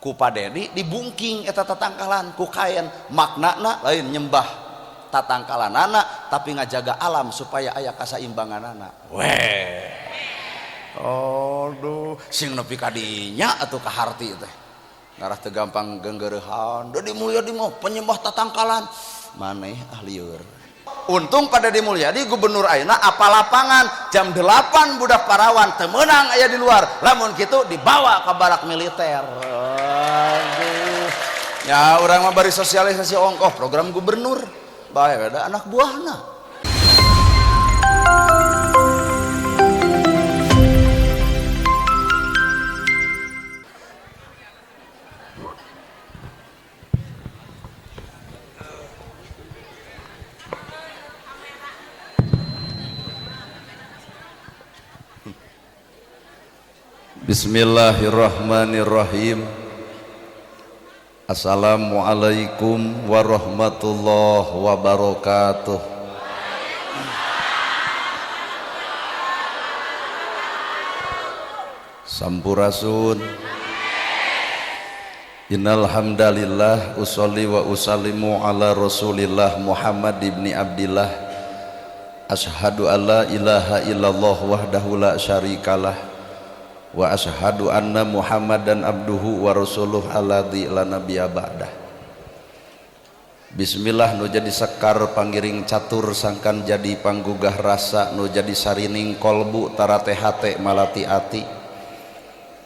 ku padedi dibungking eta tatangkalan ku kain, maknana lain nyembah tatangkalan anak tapi ngajaga alam supaya aya kasaimbangan anak. Weh, aduh sing nepi kadinya atuh kaharti teh ngarah teu gampang genggeurehan da dimulia di mah penyembah tatangkalan maneh ahlieur. Untung pada di Mulyadi gubernur ayeuna apa lapangan jam 8 budak parawan teu meunang aya di luar, lamun kitu dibawa ke barak militer. Aduh ya urang mah bari sosialisasi ongkoh program gubernur bae ada anak buahna. Bismillahirrahmanirrahim. Assalamualaikum warahmatullahi wabarakatuh. Sampurasun. Innal hamdalillah usolli wa usallimu ala Rasulillah Muhammad ibni Abdillah. Asyhadu alla ilaha illallah wahdahu la syarikalah wa asyhadu anna Muhammadan abduhu wa rasuluh alladzi la nabiyya ba'dah. Bismillah nu jadi sekar panggiring catur sangkan jadi panggugah rasa nu jadi sarining kolbu tarate hate malati ati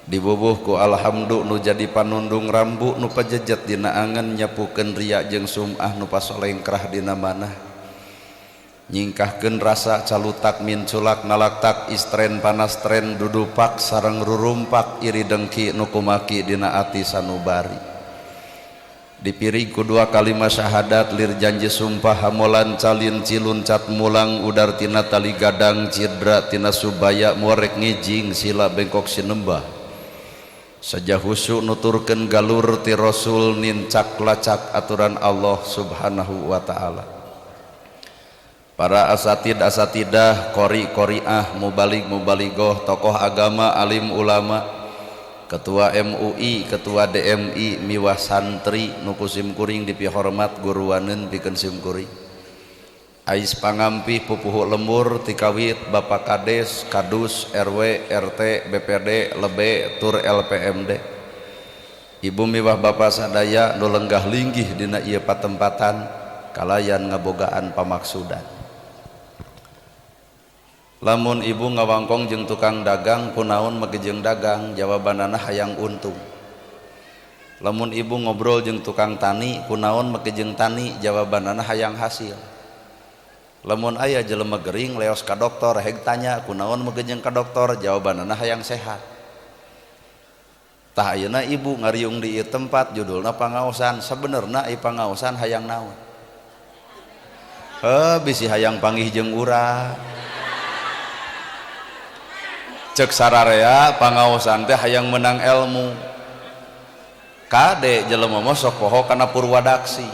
dibubuh ku alhamdu nu jadi panundung rambu nu pajejet dina angen nyapukeun riya jeung sum'ah nu pasolengkrah dina manah nyingkahkeun rasa calutak min culak nalaktak istren panas tren dudupak sareng rurumpak iri dengki nu kumaki dina ati sanubari dipiring ku dua kalimat syahadat lir janji sumpah hamolan calin cilun cat mulang udar tina tali gadang cidra tina subaya muarek ngijing sila bengkok sinembah saja husu nuturkeun galur ti rasul nincak lacak aturan Allah subhanahu wa ta'ala. Para asatidah, qori-qoriah, mubalig-mubaligoh, tokoh agama, alim ulama, ketua MUI, ketua DMI, miwah santri, nuku simkuring dipihormat guruaneun pikeun simkuring. Ais pangampi pupuhu lembur tikawit Bapak Kades, Kadus, RW, RT, BPD, Lebe, Tur LPMD. Ibu miwah Bapak sadaya nu lenggah linggih dina ieu patempatan kalayan ngabogaan pamaksudan. Lamun ibu ngawangkong jeung tukang dagang kunaon megejeng dagang jawabanana hayang untung. Lamun ibu ngobrol jeung tukang tani kunaon megejeng tani jawabanana hayang hasil. Lamun aya jelema gering leos ka dokter heg tanya kunaon megejeng ka dokter jawabanana hayang sehat. Tah ayeuna ibu ngariung di ieu tempat judulna pangaosan sabenerna ieu pangaosan hayang naon? Bisi hayang panggih jeung urang. Cek sararea pangaosan teh hayang menang ilmu kade jelema mah sok poho kana purwadaksi.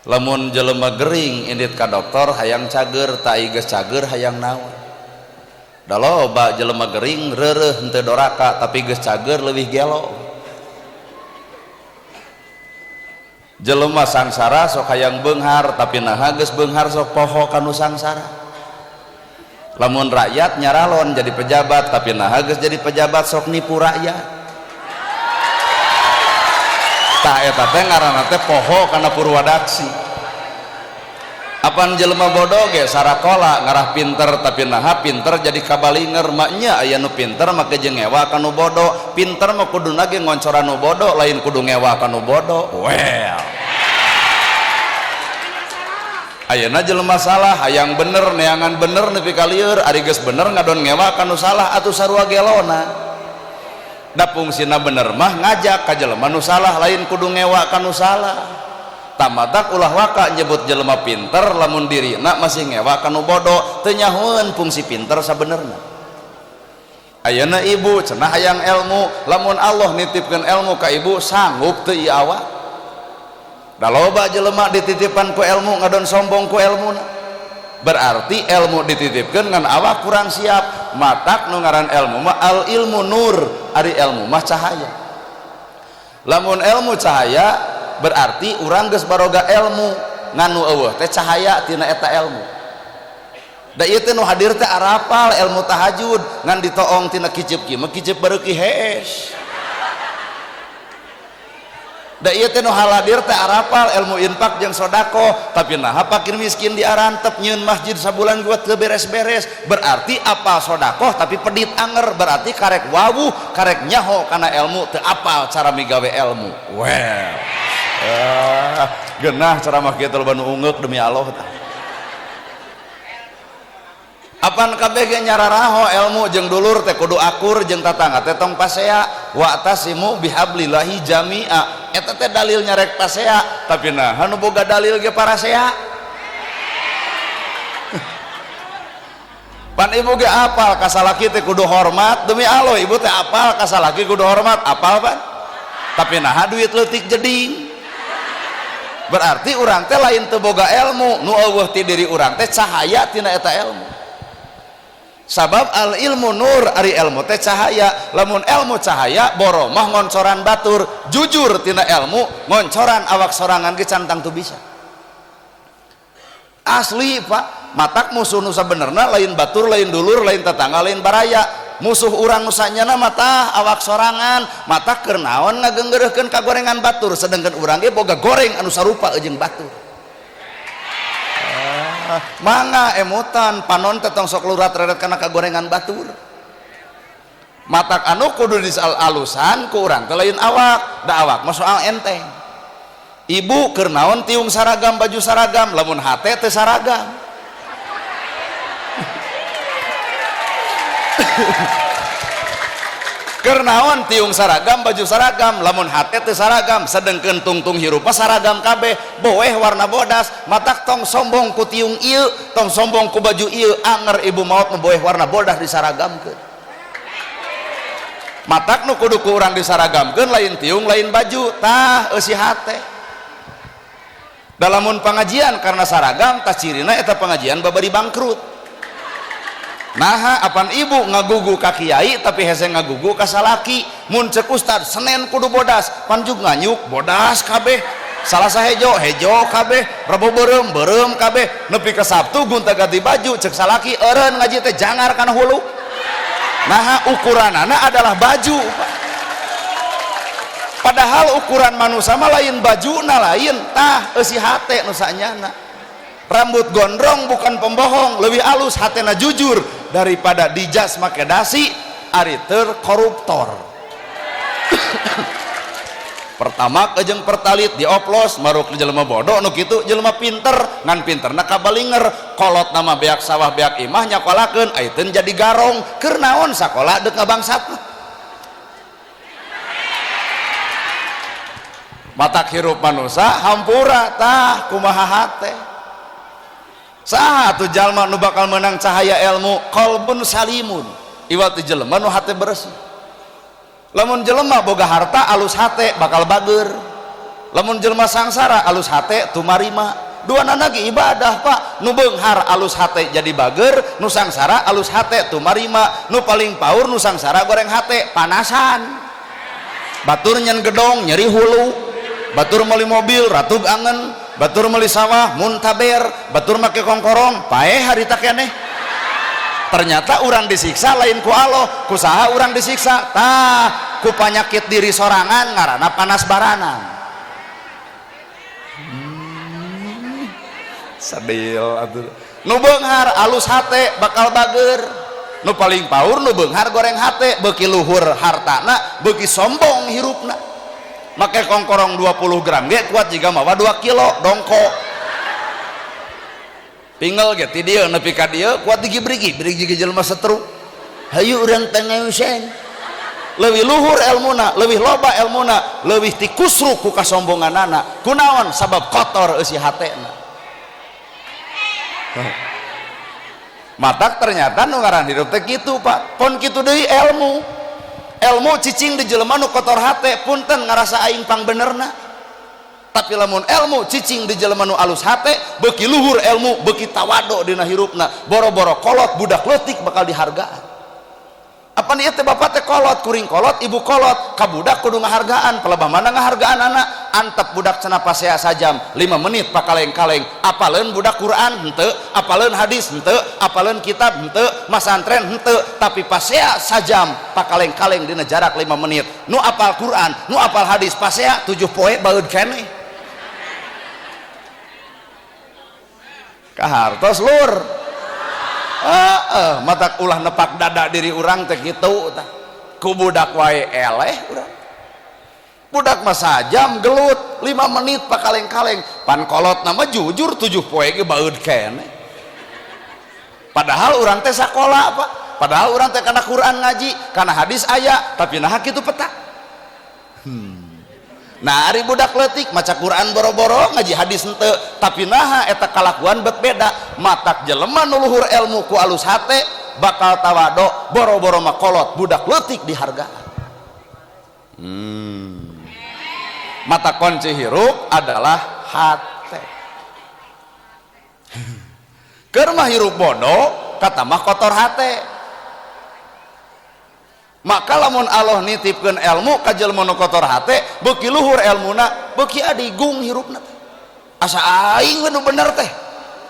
Lamun jelema gering indit ka dokter hayang cager tai geus cager hayang naon. Da loba jelema gering reureuh henteu doraka tapi geus cager leuwih gelo. Jelema sangsara sok hayang beunghar tapi naha geus beunghar sok poho kanu sangsara. Lamun rakyat nyaralon jadi pejabat tapi naha geus jadi pejabat sok nipu rakyat. Tah eta teh ngaranna teh poho kana purwadaksi. Apan jelema bodoh ge sarakola ngarah pinter tapi naha pinter jadi kabalinger maknya aya nu pinter make jeung ngewa kanu bodoh. Pinter mah kuduna ge ngoncoran nu bodoh lain kudu ngewa kanu bodoh. Well. Ayeuna jelema salah hayang bener neangan bener nepi ka lieur ari geus bener ngadon ngewa kanu salah atuh sarua gelona. Da fungsina bener mah ngajak ka jelema nu salah lain kudu ngewa kanu salah. Tamatak ulah waka nyebut jelema pinter lamun dirina masih ngewa kanu bodoh teu nyahoeun fungsi pinter sabenerna. Ayeuna ibu cenah hayang ilmu lamun Allah nitipkeun ilmu ka ibu sanggup teu ieu awak. Da loba jelema dititipan ku ilmu ngadon sombong ku ilmuna. Berarti ilmu dititipkeun ngan awak kurang siap. Matak nu ngaran ilmu mah al ilmu nur, ari ilmu mah cahaya. Lamun ilmu cahaya berarti urang geus baroga ilmu nganu eueuh teh cahaya tina eta ilmu. Da ieu teh nu hadir teh arapal ilmu tahajud ngan ditoong tina kicep kieu mah kicep bareuki hees. Da ieu teh nu hadir teh arapal ilmu infak jeung sedekah tapi naha fakir miskin diarantep nyieun masjid sabulan buat teu beres-beres berarti apal sedekah tapi pedit anger berarti karek wawu karek nyaho kana ilmu teu apal cara migawe ilmu. Well genah ceramah kieu teh loba nu ungeuk demi Allah tah. Apan kabeh ge nyararaho ilmu jeung dulur teh kudu akur jeung tatangga teh tong pasea wa'tasimu bihablillahi jami'a eta teh dalil nyarek pasea tapi nah anu boga dalil ge parasea pan ibu ge apal ka salaki teh kudu hormat demi Allah ibu teh apal ka salaki kudu hormat apal pan tapi nah duit leutik jeding berarti urang teh lain teu boga ilmu nu eueuh ti diri urang teh cahaya tina eta ilmu. Sabab al ilmu nur ari ilmu teh cahaya lamun ilmu cahaya boro mah ngoncoran batur jujur tina ilmu ngoncoran awak sorangan ge cantang tu bisa asli Pak matak musuh nu sabenerna lain batur lain dulur lain tetangga lain baraya musuh urang nu sanyana mata awak sorangan matak keur naon ngageunggeureurkeun kagorengan batur sedengkeun urang ge boga goreng anu sarupa jeung batur. Mangga emutan panon teh tong sok lurat redet kana kagorengan batur matak anu kudu disal alusan ku urang teh lain awak da awak mah soal enteng ibu keur naon tiung saragam baju saragam lamun hate teu saragam keur naon tiung saragam baju saragam lamun hate teu saragam sedengkeun tungtung hirupa saragam kabeh boeh warna bodas matak tong sombong ku tiung ieu tong sombong ku baju ieu anger ibu maot nu boeh warna bodas disaragamkeun matak nu kudu ku urang disaragamkeun lain tiung lain baju tah eusi hate dalamun pangajian karena saragam tah cirina eta pangajian babari bangkrut. Nah apan ibu ngagugu ka kiai tapi hese ngagugu ka salaki mun ceuk ustad Senen kudu bodas panjug nganyuk bodas kabeh salah sahejo hejo kabeh Rebo beureum kabeh nepi ka Sabtu gunta ganti baju ceuk salaki eureun ngaji teh jangar kana hulu nah ukuranana adalah baju padahal ukuran manusia mah lain bajuna lain tah eusi hate nu sanyana rambut gondrong bukan pembohong lebih halus hatena jujur daripada dijas make dasi ari terkoruptor. Pertama kejeng pertalit dioplos maruk jelema bodoh nu kitu jelema pinter ngan pinterna kabalinger kolot nama beak sawah beak imah nyakolakeun ayeuna jadi garong keur naon sakola deuk ngabangsatna matak hirup manusia hampura tah kumaha hate saha atuh jalma nu bakal menang cahaya ilmu qalbun salimun iwat jelema nu hate bersih lamun jelema boga harta alus hate bakal bager lamun jelema sangsara alus hate tumarima duana lagi ibadah Pak nu beunghar alus hate jadi bager nu sangsara alus hate tumarima nu paling paur nu sangsara goreng hate panasan batur nyen gedong nyeri hulu batur meuli mobil ratug angen batur meuli sawah muntaber batur make kongkorong paeh harita keneh ternyata urang disiksa lain ku Allah ku saha urang disiksa tah ku panyakit diri sorangan ngaranna panas baranan sadil atuh nu beunghar alus hate bakal bager nu paling paur nu beunghar goreng hate beuki luhur hartana beuki sombong hirupna make kongkorong 20 gram ge kuat jiga mawa 2 kilo dongko pinggal ge ti dieu nepi ka dieu kuat digibrigi brigi jelema setruk hayu urang pangaosan leuwih luhur ilmuna leuwih loba ilmuna leuwih ti kusruk ku kasombonganana kunaon sabab kotor eusi hatena matak ternyata nu ngaran hirup teh kitu Pak pon kitu deui ilmu cicing di jelema nu kotor hate punten ngarasa aing pang benerna tapi lamun ilmu cicing di jelema nu alus hate beuki luhur ilmu beuki tawado dina hirupna boro-boro kolot budak leutik bakal dihargaan apa nih teh bapak teh kolot, kuring kolot, ibu kolot, kabudak kudu ngahargaan, pelebah mana ngahargaan anak, antep budak cenah pasea sajam 5 menit pakaleng-kaleng, apaleun budak Quran henteu, apaleun hadis henteu, apaleun kitab henteu, masantren henteu, tapi pasea sajam pakaleng-kaleng dina jarak 5 menit, nu apal Quran, nu apal hadis pasea 7 poe baeud keneh. Kahartos lur. Matak ulah nepak dada diri orang teh kitu tah. Ku budak wae eleh urang. Budak mah sajam gelut 5 menit pakaleng-kaleng. Pan kolot nama jujur 7 poe ge baeud keneh. Padahal urang teh sakola Pak. Padahal urang teh kana Quran ngaji, kana hadis aya, tapi nah kitu peta. Nah ari budak leutik maca Quran boro-boro ngaji hadis henteu, tapi naha eta kalakuan bet beda. Matak jelema nu luhur ilmu ku alus hate bakal tawado, boro-boro mah kolot budak leutik dihargaan. Mata kunci hirup adalah hate. Keur mah hirup bodoh kata mah kotor hate. Maka lamun Allah nitipkeun ilmu ka jelema nu kotor hate, beuki luhur ilmuna, beuki adigung hirupna teh. Asa aing nu bener teh.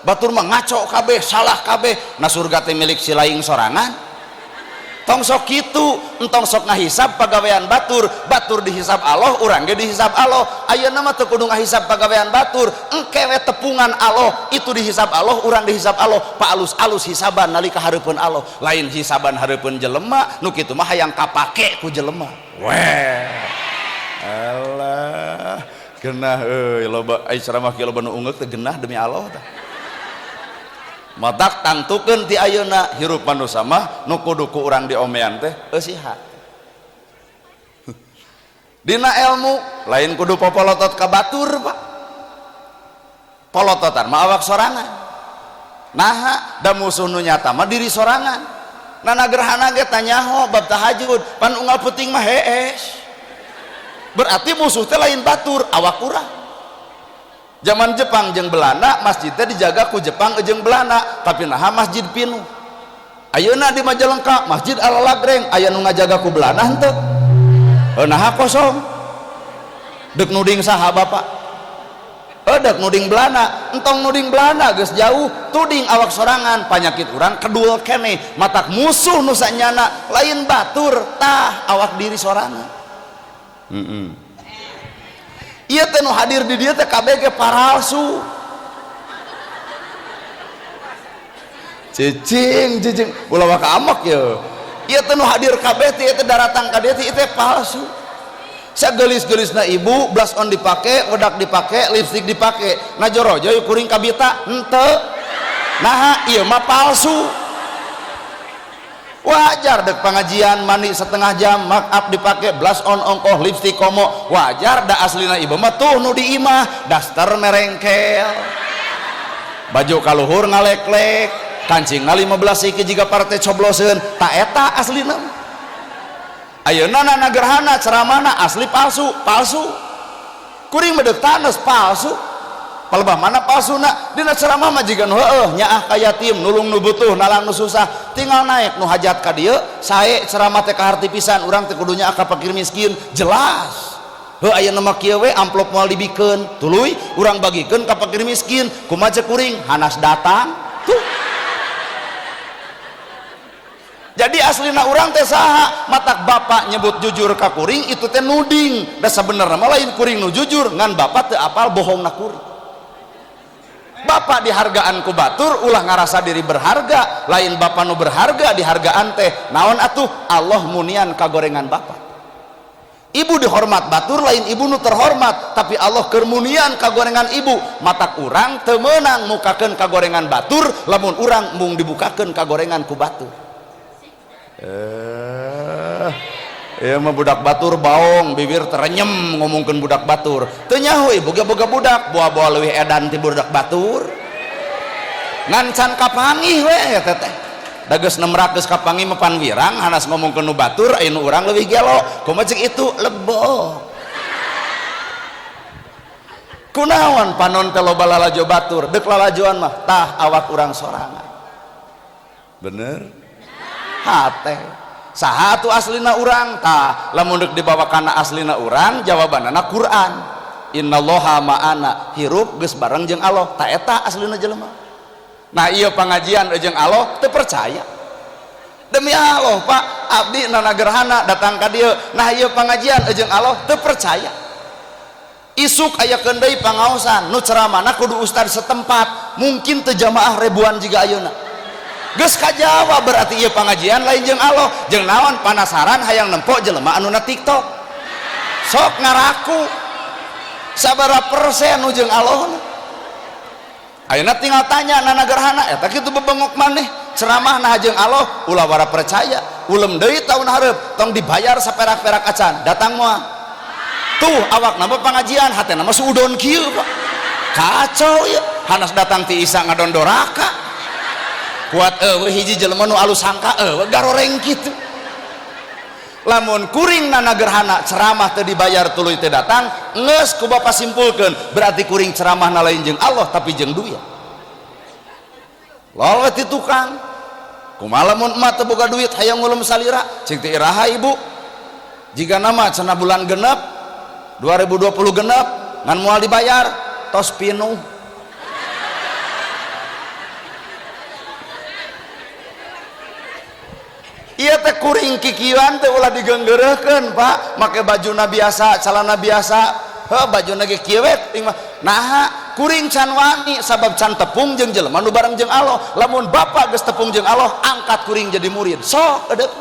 Batur mah ngaco kabeh, salah kabeh. Na surga teh milik si laing sorangan. Tong sok kitu, entong sok ngahisab pagawean batur, batur dihisab Allah, urang ge dihisab Allah. Ayeuna mah teu kudu ngahisab pagawean batur, engke we tepungan Allah, itu dihisab Allah, urang dihisab Allah. Pa alus-alus hisaban nalika hareupeun Allah, lain hisaban hareupeun jelema, nu kitu mah hayang kapake ku jelema. Weh. Allah. Genah euy, loba ai ceramah kieu loba nu ungeuk teh genah demi Allah tah. Matak tangtukeun ti ayeuna hirup manusia mah nu kudu ku urang diomean teh eusihat. Dina ilmu lain kudu popolotot ka batur Pak. Polototan mah awak sorangan. Naha da musuh nu nyata mah diri sorangan. Nana gerhana ge tanyaho bab tahajud, pan unggal peuting mah hees. Berarti musuh teh lain batur, awak urang. Zaman Jepang jeung Belanda masjidnya dijaga ku Jepang jeung Belanda, tapi naha masjid pinuh. Ayeuna di Majalengka masjid Al-Lagreng aya nu ngajaga ku Belanda henteu. Naha kosong. Deuk nuding saha Bapak? Deuk nuding Belanda, entong nuding Belanda geus jauh, tuding awak sorangan, panyakit urang kedul keneh. Matak musuh nu sanyana lain batur, tah awak diri sorangan. Iya teh nu hadir di dia teh kabeh ge palsu. Cicing ulah waka amak ya. Iya teh nu hadir kabeh teh teh daratang ka dieu teh teh palsu. Sagelis-gelisna ibu blush on dipake, wedak dipake, lipstik dipake. Najorojo kuring kabita henteu. Nah ieu mah palsu. Wajar dek pengajian mandi setengah jam, make up dipake, blush on ongkoh, lipstik komo, wajar da aslina ibu mah tuh nu di imah daster merengkel, baju kaluhur ngalek-lek, kancingna 15 siki jiga partai cobloseun, tak eta aslina. Ayeuna nana gerhana ceramana asli palsu, kuring medek tanes palsu. Palebah mana palsuna dina ceramah mah jiga nu heueuh nyaah ka yatim nulung nu butuh nalang nu susah tinggal naik nu hajat ka dieu sae ceramah teh ka harti pisan urang teh kudu nyaah ka fakir miskin jelas heuh ayeuna mah kieu we amplop moal dibikeun tuluy urang bagikeun ka fakir miskin kumaha cek kuring hanas datang tuh. Jadi aslina urang teh saha matak bapak nyebut jujur ka kuring itu teh nuding da sabenerna mah lain kuring nu jujur ngan bapak teu apal bohongna kuring. Bapak dihargaan ku batur ulah ngarasa diri berharga, lain bapak nu berharga dihargaan teh naon atuh Allah munian kagorengan bapak. Ibu dihormat batur lain ibu nu terhormat, tapi Allah keur munian kagorengan ibu. Matak urang teu meunang mukakeun kagorengan batur lamun urang mung dibukakeun kagorengan ku batur. Ya mah budak batur baong bibir terenyem ngomongkeun budak batur teu nyaho boga-boga budak boa-boa leuwih edan ti budak batur ngan can kapangih we eta teh da geus nemrak geus kapangih mah pan wirang hanas ngomongkeun nu batur aya nu urang leuwih gelo kumaha ceuk itu lebok kunaon panon teh loba lalajo batur deuk lalajoan mah tah awak urang sorangan bener hate saha atuh aslina urang tah lamun deuk dibawa kana aslina urang jawabanana Quran innallaha ma'ana hirup geus bareng jeung Allah ta eta aslina jelema. Nah ieu pangajian jeung Allah teu percaya demi Allah Pak abdi nana gerhana datang ka dieu nah ieu pangajian jeung Allah teu percaya isuk aya keun deui pangaosan nu ceramahna kudu ustad setempat mungkin teu jamaah ribuan jiga ayeuna geus kajawab berarti ieu pangajian lain jeung Allah jeung naon panasaran hayang nempo jelema anu na TikTok sok ngaraku sabaraha persen nu jeung Allah ayeuna tinggal tanya nana gerhana eta kitu bebengok maneh ceramah nah jeung Allah ulah wara percaya ulem deui tahun hareup tong dibayar saperak-perak acan datang moal tuh awak nama pengajian hati nama suudon kieu Pak kacau ya hanas datang ti Isa ngadondoraka kuat hiji jelema nu alus sangka garoreng kitu lamun kuring nana gerhana ceramah teu dibayar tuluy teu datang geus ku Bapa simpulkeun berarti kuring ceramah na lain jeung Allah tapi jeung duit lol ti tukang kumaha lamun emak teu boga duit hayang ngulum salira cing teu iraha ibu jika nama cenah bulan genep 2020 genep ngan moal dibayar tos pinuh iya teh kuring kikieuan teh ulah digeunggeureukkeun Pak make bajuna biasa calana biasa baju ge kieu we naha kuring can wani sabab can tepung jeung jelema nu bareng jeung Allah lamun Bapak geus tepung jeung Allah angkat kuring jadi murid sok edeuk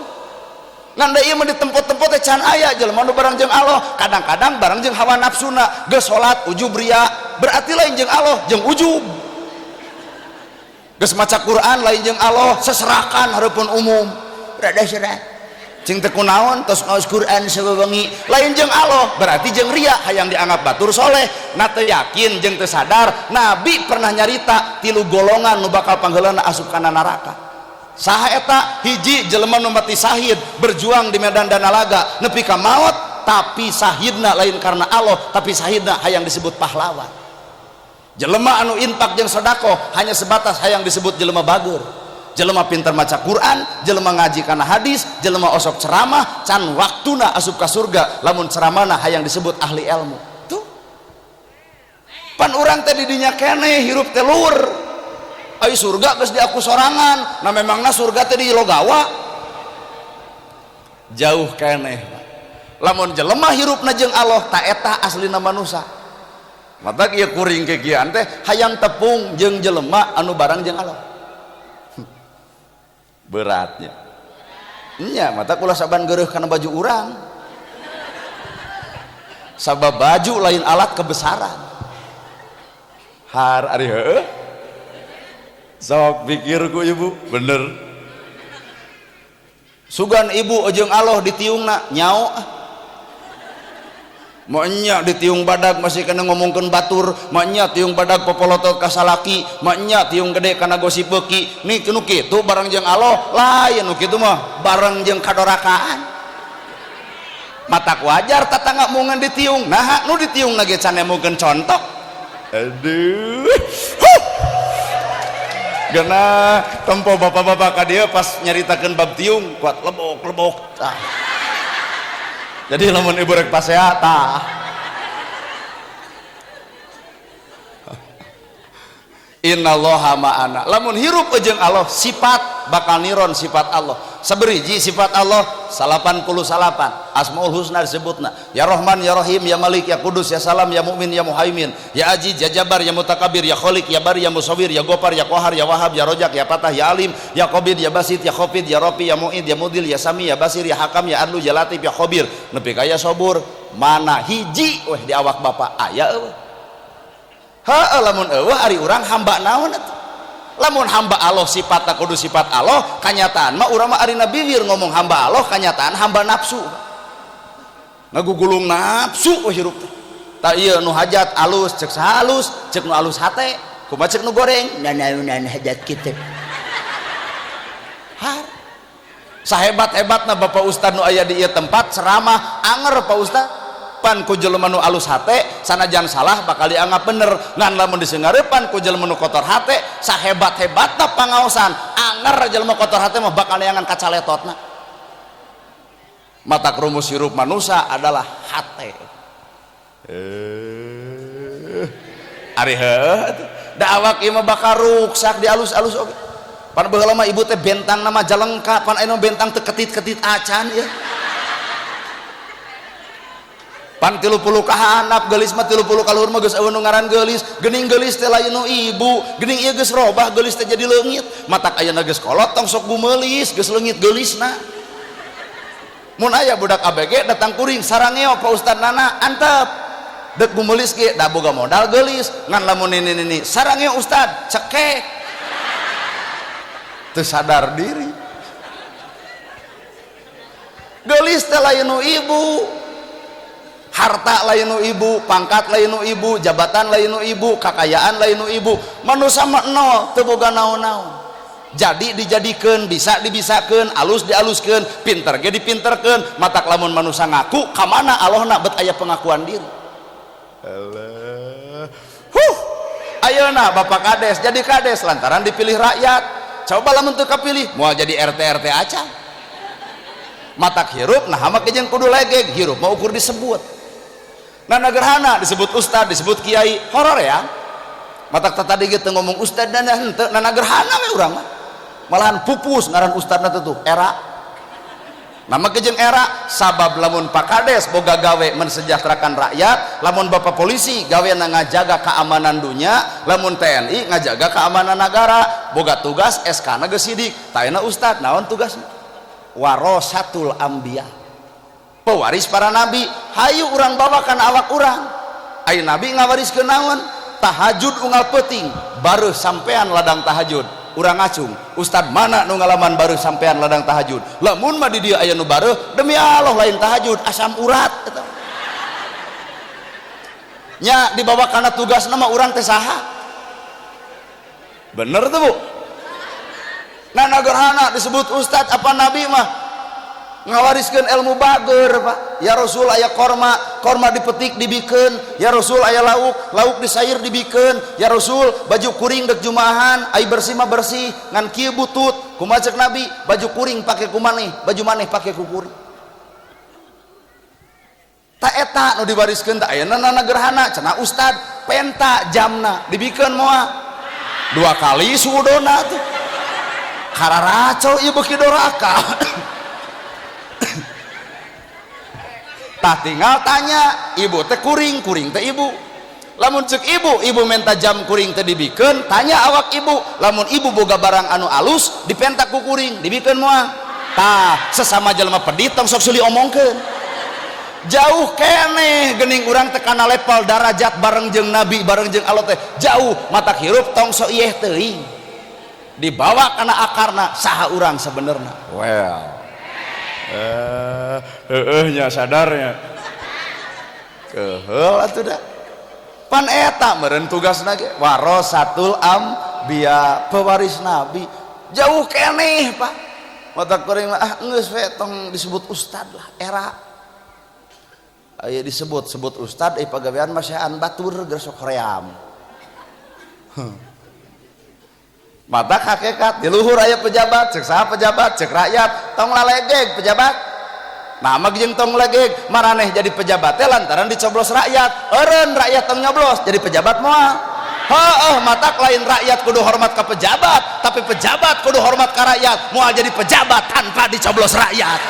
ngan da ieu mah ditempot-tempot teh can aya jelema nu bareng jeung Allah kadang-kadang bareng jeung hawa nafsuna geus salat ujub ria berarti lain jeung Allah jeung ujub geus maca Quran lain jeung Allah seserakan hareupeun umum rada serak cing teu kunaon tos ngaos Quran sawewengi lain jeung Allah berarti jeung ria hayang dianggap batur soleh na teu yakin jeung teu sadar Nabi pernah nyarita 3 golongan nu bakal pangheulana asup kana neraka saha eta hiji jelema nu mati syahid berjuang di medan danalaga nepi ka maut tapi syahidna lain karena Allah tapi syahidna hayang disebut pahlawan jelema anu infak jeung sedekah hanya sebatas hayang disebut jelema bager jelema pintar maca Quran jelema ngaji kana hadis jelema osok ceramah can waktuna asup ka surga lamun ceramahna hayang disebut ahli ilmu tuh pan urang teh di dinya keneh hirup teh luhur ai surga geus di aku sorangan nah memangna surga teh di Logawa jauh keneh lamun jelema hirupna jeung Allah ta eta aslina manusia mata ieu kuring kegian teh hayang tepung jeung jelema anu barang jeung Allah beratnya nya mata kula saban geureuh kana baju urang sabab baju lain alat kebesaran har ari heueuh sok pikir ku ibu bener sugan ibu jeung Allah ditiungna nyao maknya ditiung badag masih kena ngomongkeun batur maknya tiung badag popolotot ka salaki maknya tiung gede kana gosip beuki nih nu kitu bareng jeung Allah lain nu kitu mah bareng jeung kadorakaan matak wajar tatangga mungan ditiung nah nu ditiung ge can emongkeun contoh aduh gana tempo bapak-bapak ka dieu pas nyaritakeun bab tiung kuat lebok-lebok jadi lamun ibu rek pasea tah innallaha ma'ana lamun hirup jeung Allah sifat bakal niron sifat Allah saberiji sifat Allah 88 asmaul husna disebutna ya Rahman ya Rahim ya Malik ya Kudus ya Salam ya Mukmin ya Muhaimin ya Aziz ya Jabbar ya Mutakabbir ya Khaliq ya Bari ya Musawwir ya Ghaffar ya Qahar ya Wahhab ya Rajak ya Fatah ya Alim ya Qabid ya Basit ya Khafid ya Rafi ya Mu'id ya Mudil ya Sami ya Basir ya Hakam ya Adlu ya Latif ya Khabir nepi ka ya sabur mana hiji weh di awak Bapak aya eueuh heueuh lamun eueuh ari urang hamba naon atuh lamun hamba Allah sifatna kudu sifat Allah kanyataan mah urang mah ari nabiyir ngomong hamba Allah kanyataan hamba nafsu ngagugulung nafsu we hirup tah ieu nu hajat alus cek sahalus cek nu alus hate kumaha cek nu goreng nanaonan hajat kitu har sahebat-hebatna Bapak Ustad nu aya di ieu tempat ceramah anger Pak Ustad pan ku jelema nu alus hate sanajan salah bakal dianggap bener ngan lamun disengarepan ku jelema nu kotor hate sahebat-hebatna pangaosan anger jelema kotor hate mah bakal diangan kacaletotna Mata rumus hirup manusia adalah hate. Ari heuh da awak ieu mah bakal ruksak dialus-alus oge. Pan baheula mah ibu teh bentang nama jalengka, pan aya bentang teu ketit-ketit acan ya. Pan 30 ka handap geulis mah 30 ka luhur mah geus eueun nu ngaran geulis. Geuning geulis teh lain nu ibu, geuning ieu geus robah geulis teh jadi leungit. Matak ayeuna geus kolot tong sok gumeulis geus leungit geulisna. Mun aya budak ABG datang kuring sarangeo Pak Ustad Nana antep dek gumulis ge da boga modal geulis ngan lamun ini sarangeo Ustad cekek teu sadar diri. Geulis teh lain nu ibu, harta lain nu ibu, pangkat lain nu ibu, jabatan lain nu ibu, kakayaan lain nu ibu. Manusia mah nol teu boga naon-naon. Jadi dijadikeun, bisa dibisakeun, alus dialuskeun, pinter ge dipinterkeun. Matak lamun manusia ngaku ka mana Allahna bet aya pengakuan diri. Allah. Ayeuna Bapak Kades jadi Kades lantaran dipilih rakyat. Coba lamun teu kapilih moal jadi RT acan. Matak hirup nah mah jeung kudu legeg, hirup mah ukur disebut. Nana gerhana disebut ustad, disebut kiai, horor ya. Matak tadi gitu ngomong ustad dan henteu nana gerhana we urang mah. Malahan pupus ngaran ustadna tuh era. Nama kejeng era sabab lamun Pak Kades boga gawe mensejahterakan rakyat, lamun Bapak polisi gawe ngajaga keamanan dunia, lamun TNI ngajaga keamanan negara, boga tugas SK-na geus sidik. Taena ustad naon tugasna? Warasatul anbiya. Pewaris para nabi. Hayu urang bawakan awak urang. Aya nabi ngawariskeun naon? Tahajud unggal peuting, baru sampean ladang tahajud. Urang ngacung, Ustad mana nu ngalaman baru sampean ladang tahajud? Lamun mah di dieu aya nu bareuh demi Allah lain tahajud asam urat eta. Nya dibawa kana tugasna mah urang teh saha? Bener tuh Bu? Nana gerhana disebut ustad apa nabi mah ngawariskeun ilmu bager Pak. Ya Rasul aya korma dipetik dibikeun. Ya Rasul aya lauk disair dibikeun. Ya Rasul baju kuring dek jumahan, ai bersih mah bersih ngan kieu butut. Kumaha ceuk nabi? Baju kuring pake ku maneh, baju maneh pake ku kuring. Ta eta nu diwariskeun teh ayeuna nana gerhana cenah ustad penta jamna dibikeun moal 2 kali suudona tuh. Kararaco ieu beuki doraka. Tah tinggal tanya ibu teh kuring teh ibu. Lamun ceuk ibu menta jam kuring teh dibikeun, tanya awak ibu. Lamun ibu boga barang anu alus dipentak ku kuring dibikeun moal. Tah sesama jelema pedit tong sok suli omongkeun. Jauh keneh geuning urang teh kana level darajat bareng jeung nabi bareng jeung Allah teh jauh. Matak hirup tong sok ieu teuing. Dibawa kana akarna saha urang sebenarnya. Well. Nya sadarnya keheul atuh da pan eta meureun tugasna ge warasatul anbiya pewaris nabi jauh keneh Pak. Mata kuring mah geus we tong disebut ustad lah era aya disebut ustad ai pagawean mah saean batur geus sok hoream. Mata hakikat di luhur aya pejabat, cek saha pejabat, cek rakyat, tong lalegeg pejabat. Nah mah jeung tong legeg, maraneh jadi pejabat teh lantaran dicoblos rakyat. Eureun rakyat tong nyoblos jadi pejabat moal. Heuh, matak lain rakyat kudu hormat ka pejabat, tapi pejabat kudu hormat ka rakyat. Moal jadi pejabat tanpa dicoblos rakyat.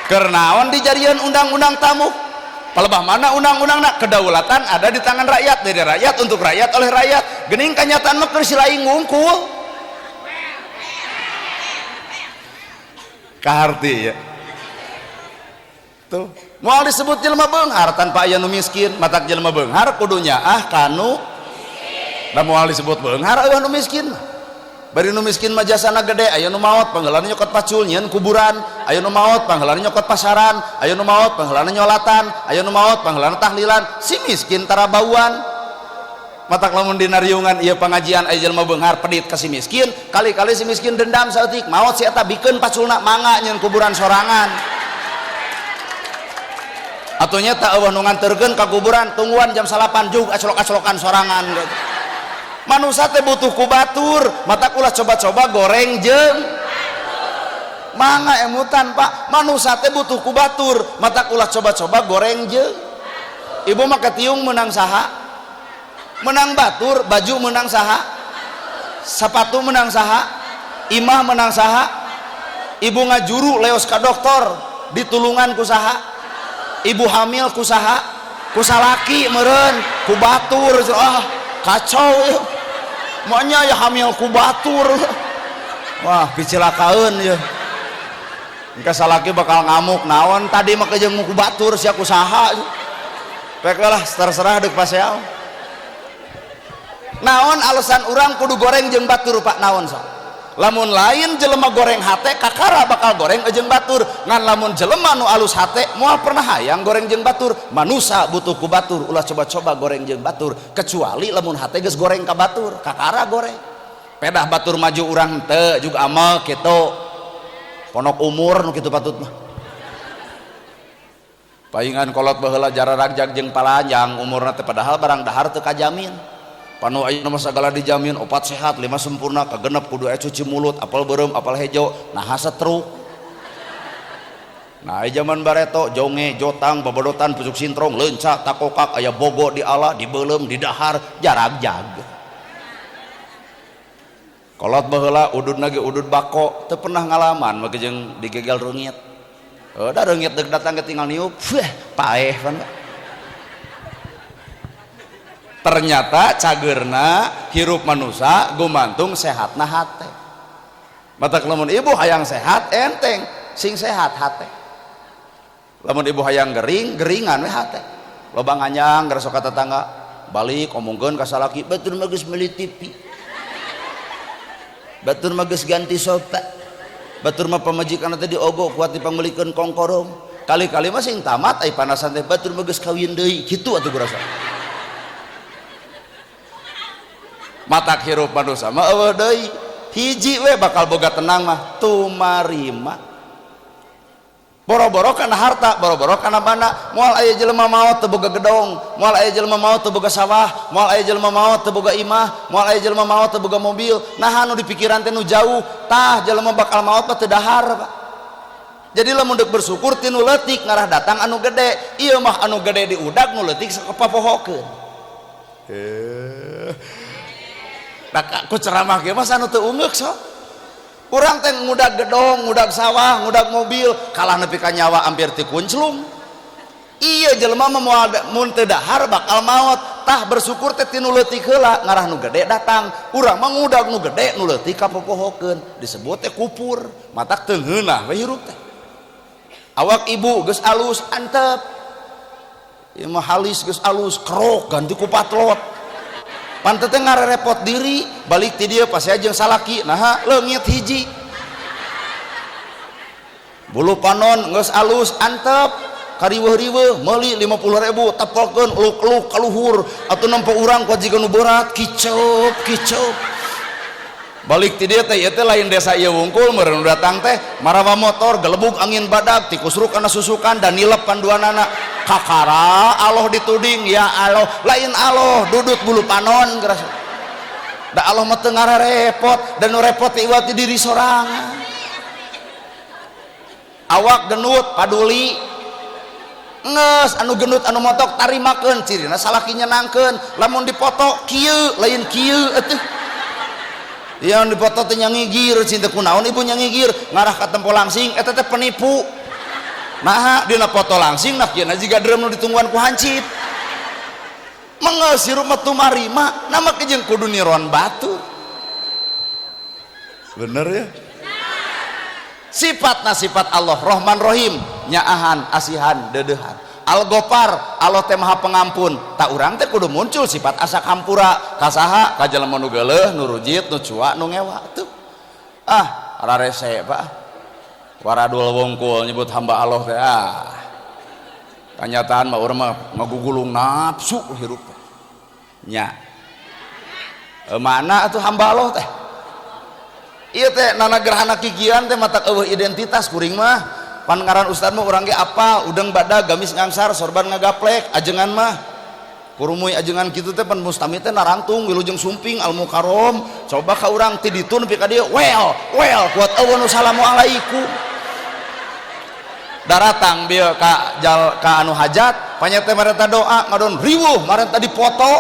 Keur naon dijadieun undang-undang tamu? Palebah mana undang-undangna? Kedaulatan ada di tangan rakyat, dari rakyat untuk rakyat oleh rakyat. Geuning kanyataan mah keur silaing ngungkul. Kaharti ya. Tuh, moal disebut jelema beunghar tanpa aya nu miskin, matak jelema beunghar kudu nyaah kanu miskin. Da moal disebut beunghar eueuh nu miskin. Bari nu miskin mah jasana gede, aya nu maot pangheulana nyokot pacul nyieun kuburan, aya nu maot pangheulana nyokot pasaran, aya nu maot pangheulana nyolatan, aya nu maot pangheulana tahlilan. Si miskin tara bauan. Matak lamun dina riungan ieu pangajian aya jelema beunghar pedit ka si miskin, kali-kali si miskin dendam saeutik, maot si eta bikeun paculna mangga nyieun kuburan sorangan. Atunya tak eueuh nu nganterkeun ka kuburan tungguan jam 8 jug acolok-acolokan sorangan. Manusia teh butuh ku batur, mata ulah coba-coba goreng jeung mangga emutan Pak manusia teh butuh ku batur mata ulah coba-coba goreng jeung ibu mah ketiung menang saha menang batur baju menang saha sepatu menang saha imah menang saha ibu ngajuru leos ka dokter ditulungan ku saha ibu hamil ku saha ku salaki meureun ku batur kacau ya maunya ya hamil ku batur wah kecelakaan ya engka salaki bakal ngamuk naon tadi mah jeung ku batur sia ku saha peklah terserah deuk paseal naon alasan urang kudu goreng jeung batur Pak naon sok lamun lain jelema goreng hate kakara bakal goreng jeung batur ngan lamun jelema nu alus hate moal pernah hayang goreng jeung batur manusia butuh ku batur ulah coba-coba goreng jeung batur kecuali lamun hate geus goreng ka batur kakara goreng pedah batur maju urang teu juga amal kitu ponok umur nu kitu patut mah paingan kolot baheula jararagjag jeung palanjang umurna teh padahal barang dahar teu kajamin panu ayeuna mah sagala dijamin opat sehat 5 sempurna kagenep kudu aya cuci mulut apal beureum apal hejo naha setruk nah zaman bareto jonge jotang babodotan pucuk sintrong leuncak takokak aya bogo di ala di beuleum di dahar jaragjag kolot baheula ududna ge udud bako teu pernah ngalaman mage jeung digegal reungit da reungit deuk datang ke tinggal niup paeh pan ternyata cagerna hirup manusia gumantung sehatna hate matak lamun ibu hayang sehat enteng sing sehat hate lamun ibu hayang gering geringan we hate loba nganyang gara sok ka tetangga balik omongkeun ka salaki batur mah geus meuli TV batur mah geus ganti sofa batur mah pamajikanna teh diogo kuat dipangmelikeun kongkorong kali-kali mah sing tamat ai panasan teh batur mah geus kawin deui kitu atuh gurasa matak hirup manusia mah eueuh deui hiji we bakal boga tenang mah tumarima boro-boro kana harta boro-boro kana bana moal aya jelema maot teu boga gedong moal aya jelema maot teu boga sawah moal aya jelema maot teu boga imah moal aya jelema maot teu boga mobil nah anu di pikiran teh nu jauh tah jelema bakal maot mah teu dahar Pak jadi lamun deuk bersyukur ti nu leutik ngarah datang anu gede ieu mah anu gede diudag nu leutik sakepapohokeun nah ku ceramah ge mah anu teu ungeuk sok urang teh ngudag gedong ngudag sawah ngudag mobil kalah nepi ka nyawa hampir ti kunclung ieu jelema mah mun teu dahar bakal maot tah bersyukur teh tinu leutik heula ngarah nu gede datang urang mah ngudag nu gede nu leutik kapopohokeun disebut teh kupur matak teu ngeunah we hirup teh awak ibu geus alus antep ieu mah halis geus alus krok ganti ku patlot pantet teh ngarerepot diri balik ti dieu pas jeung salaki nah leungit hiji bulu panon geus alus antep kariweuh-riweuh meuli 50.000 tepelkeun eluk-eluk ka luhur atuh nempo urang ku jiga nu berat kiceup balik ti dieu teh ieu teh lain desa ieu wungkul meureun datang teh marawa motor gelebuk angin badak ti kusruk kana susukan dan nilep panduanana kakara Allah dituding ya Allah lain Allah dudut bulu panon geras da Allah mah teu ngarepot dan nu repot teh iwati diri sorangan awak genut paduli ngeus anu genut anu motok tarimakeun cirina salaki nyenangkeun lamun dipoto kieu lain kieu atuh yang dipoto teh nyangigir cinta kunaon ibu nyangigir ngarah ka tempo langsing eta teh penipu nah dina foto langsing nak yeuna jiga deureum nu ditungguan ku hancip mangeusi rumah tumarima nama jeung kudu niron batur bener ya sifatna sifat Allah Rahman Rahim nyaahan asihan deudeuhan Al-Ghafar Allah teh maha pengampun tak urang teh kudu muncul sifat asa kampura ka saha ka jelema nu geuleuh nu rujit nu cua nu ngewa tuh rarese Pak waradul wongkul nyebut hamba Allah teh kenyataan mah urang mah ngagugulung nafsu hirup nya mana atuh hamba Allah teh ieu teh nana gerhana kikian teh matak eueuh identitas kuring mah pan ngaran ustad mah urang ge apal udeng badag gamis ngangsar sorban ngagaplek ajengan mah kurumuy ajengan kitu teh pan mustami teh narantung wilujeng sumping al mukarrom coba ka urang ti ditu nepi ka dieu well kuat eueuh nu salamualaikum daratang bieu ka anu hajat panyete mareta doa ngadon riweuh mareta dipoto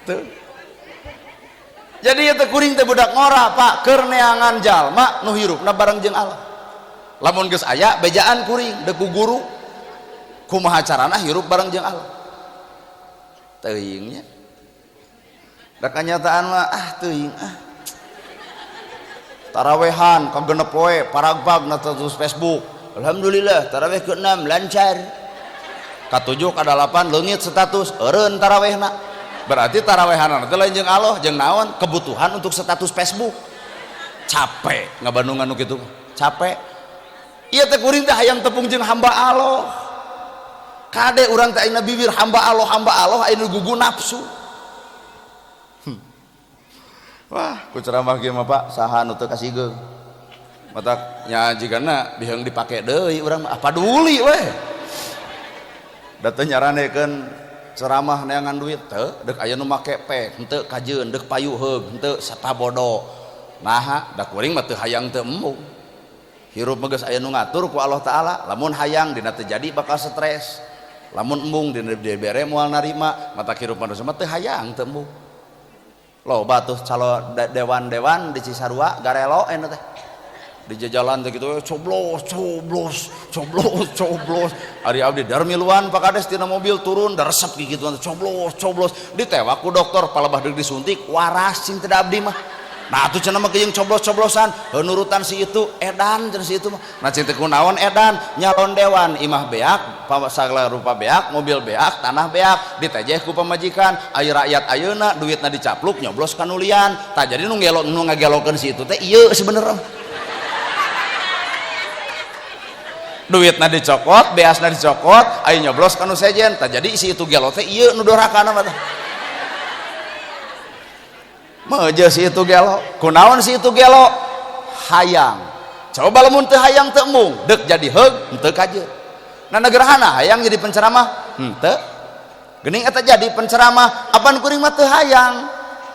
tuh. Jadi teh kuring teh budak ngora Pak keur neangan jalma nu hirupna bareng jeung Allah. Lamun geus aya bejaan kuring deuk ku guru kumaha carana hirup bareng jeung Allah. Teuing nya. Da kanyataan mah teuing Tarawehan kagenep poe paragbag na status Facebook. Alhamdulillah taraweh ke-6 lancar. Ka-7 ka-8 leungit status eureun tarawehna. Berarti tarawehan teh lain jeung Allah jeung naon kebutuhan untuk status Facebook. Capek ngabandungan nu kitu capek. Ieu teh kuring teh hayang tepung jeung hamba Allah. Kade urang teh ayeuna bibir hamba Allah aya gugu nafsu. Wah ku ceramah kieu mah Pak saha nu teu kasigeuh. Matak nya jigana biheung dipake deui urang mah paduli we. Da teh nyaranekeun ceramah neangan duit teu deuk aya nu make pek henteu kajeun deuk payu heug henteu sapabodo naha da kuring mah teu hayang teu embung hirup mah geus aya nu ngatur ku Allah taala lamun hayang dina teu jadi bakal stres lamun embung dina dibere moal narima mata hirup manusia mah teu hayang teu embung loba tuh calo dewan-dewan di Cisarua garelo anu teh di jajalan teh kitu coblos ari abdi darmiluan Pak Kades tina mobil turun da resep kitu coblos ditewak ku dokter palebah deuk disuntik waras cing teh abdi mah nah atuh cenah mah geung coblos-coblosan nurutan si itu edan cenah si itu mah nah cing teh kunaon edan nyalon dewan imah beak sagala rupa beak mobil beak tanah beak ditejeh ku pamajikan aya rakyat ayeuna duitna dicapluk nyoblos ka nu lian tah jadi nu ngagelokeun si itu teh ieu sebenarnya duitna dicokot, beasna dicokot, ayo nyoblos kanu sejen. Tak jadi isi itu gelo teh ieu nu dorakana mah teh. Meuje si itu gelo, kunaon si itu gelo? Hayang. Coba lamun teu hayang teu embung, deuk jadi heug henteu kajeun. Nah negaraana hayang jadi penceramah, henteu. Geuning eta jadi penceramah, apan kuring mah teu hayang.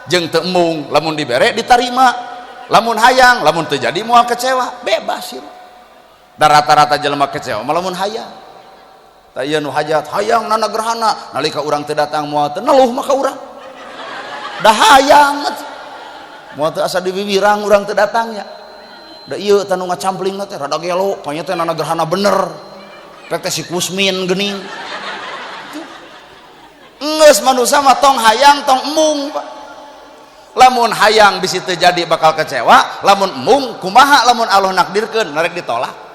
Jeung teu embung, lamun dibere ditarima. Lamun hayang, lamun teu jadi moal kecewa, bebas sih. Da rata-rata jelema kecewa malamun hayang ta ieu nu hajat hayang nana gerhana nalika urang teu datang moal teu neluh maka urang da hayang moal teu asa diwiwirang urang teu datang nya da ieu teh nu ngacampling teh rada gelo panya teh nana gerhana bener rek teh si Kusmin geuning geus manusia mah tong hayang tong embung Pak lamun hayang bisi teu jadi bakal kecewa lamun embung kumaha lamun Allah nakdirkeun narek ditolak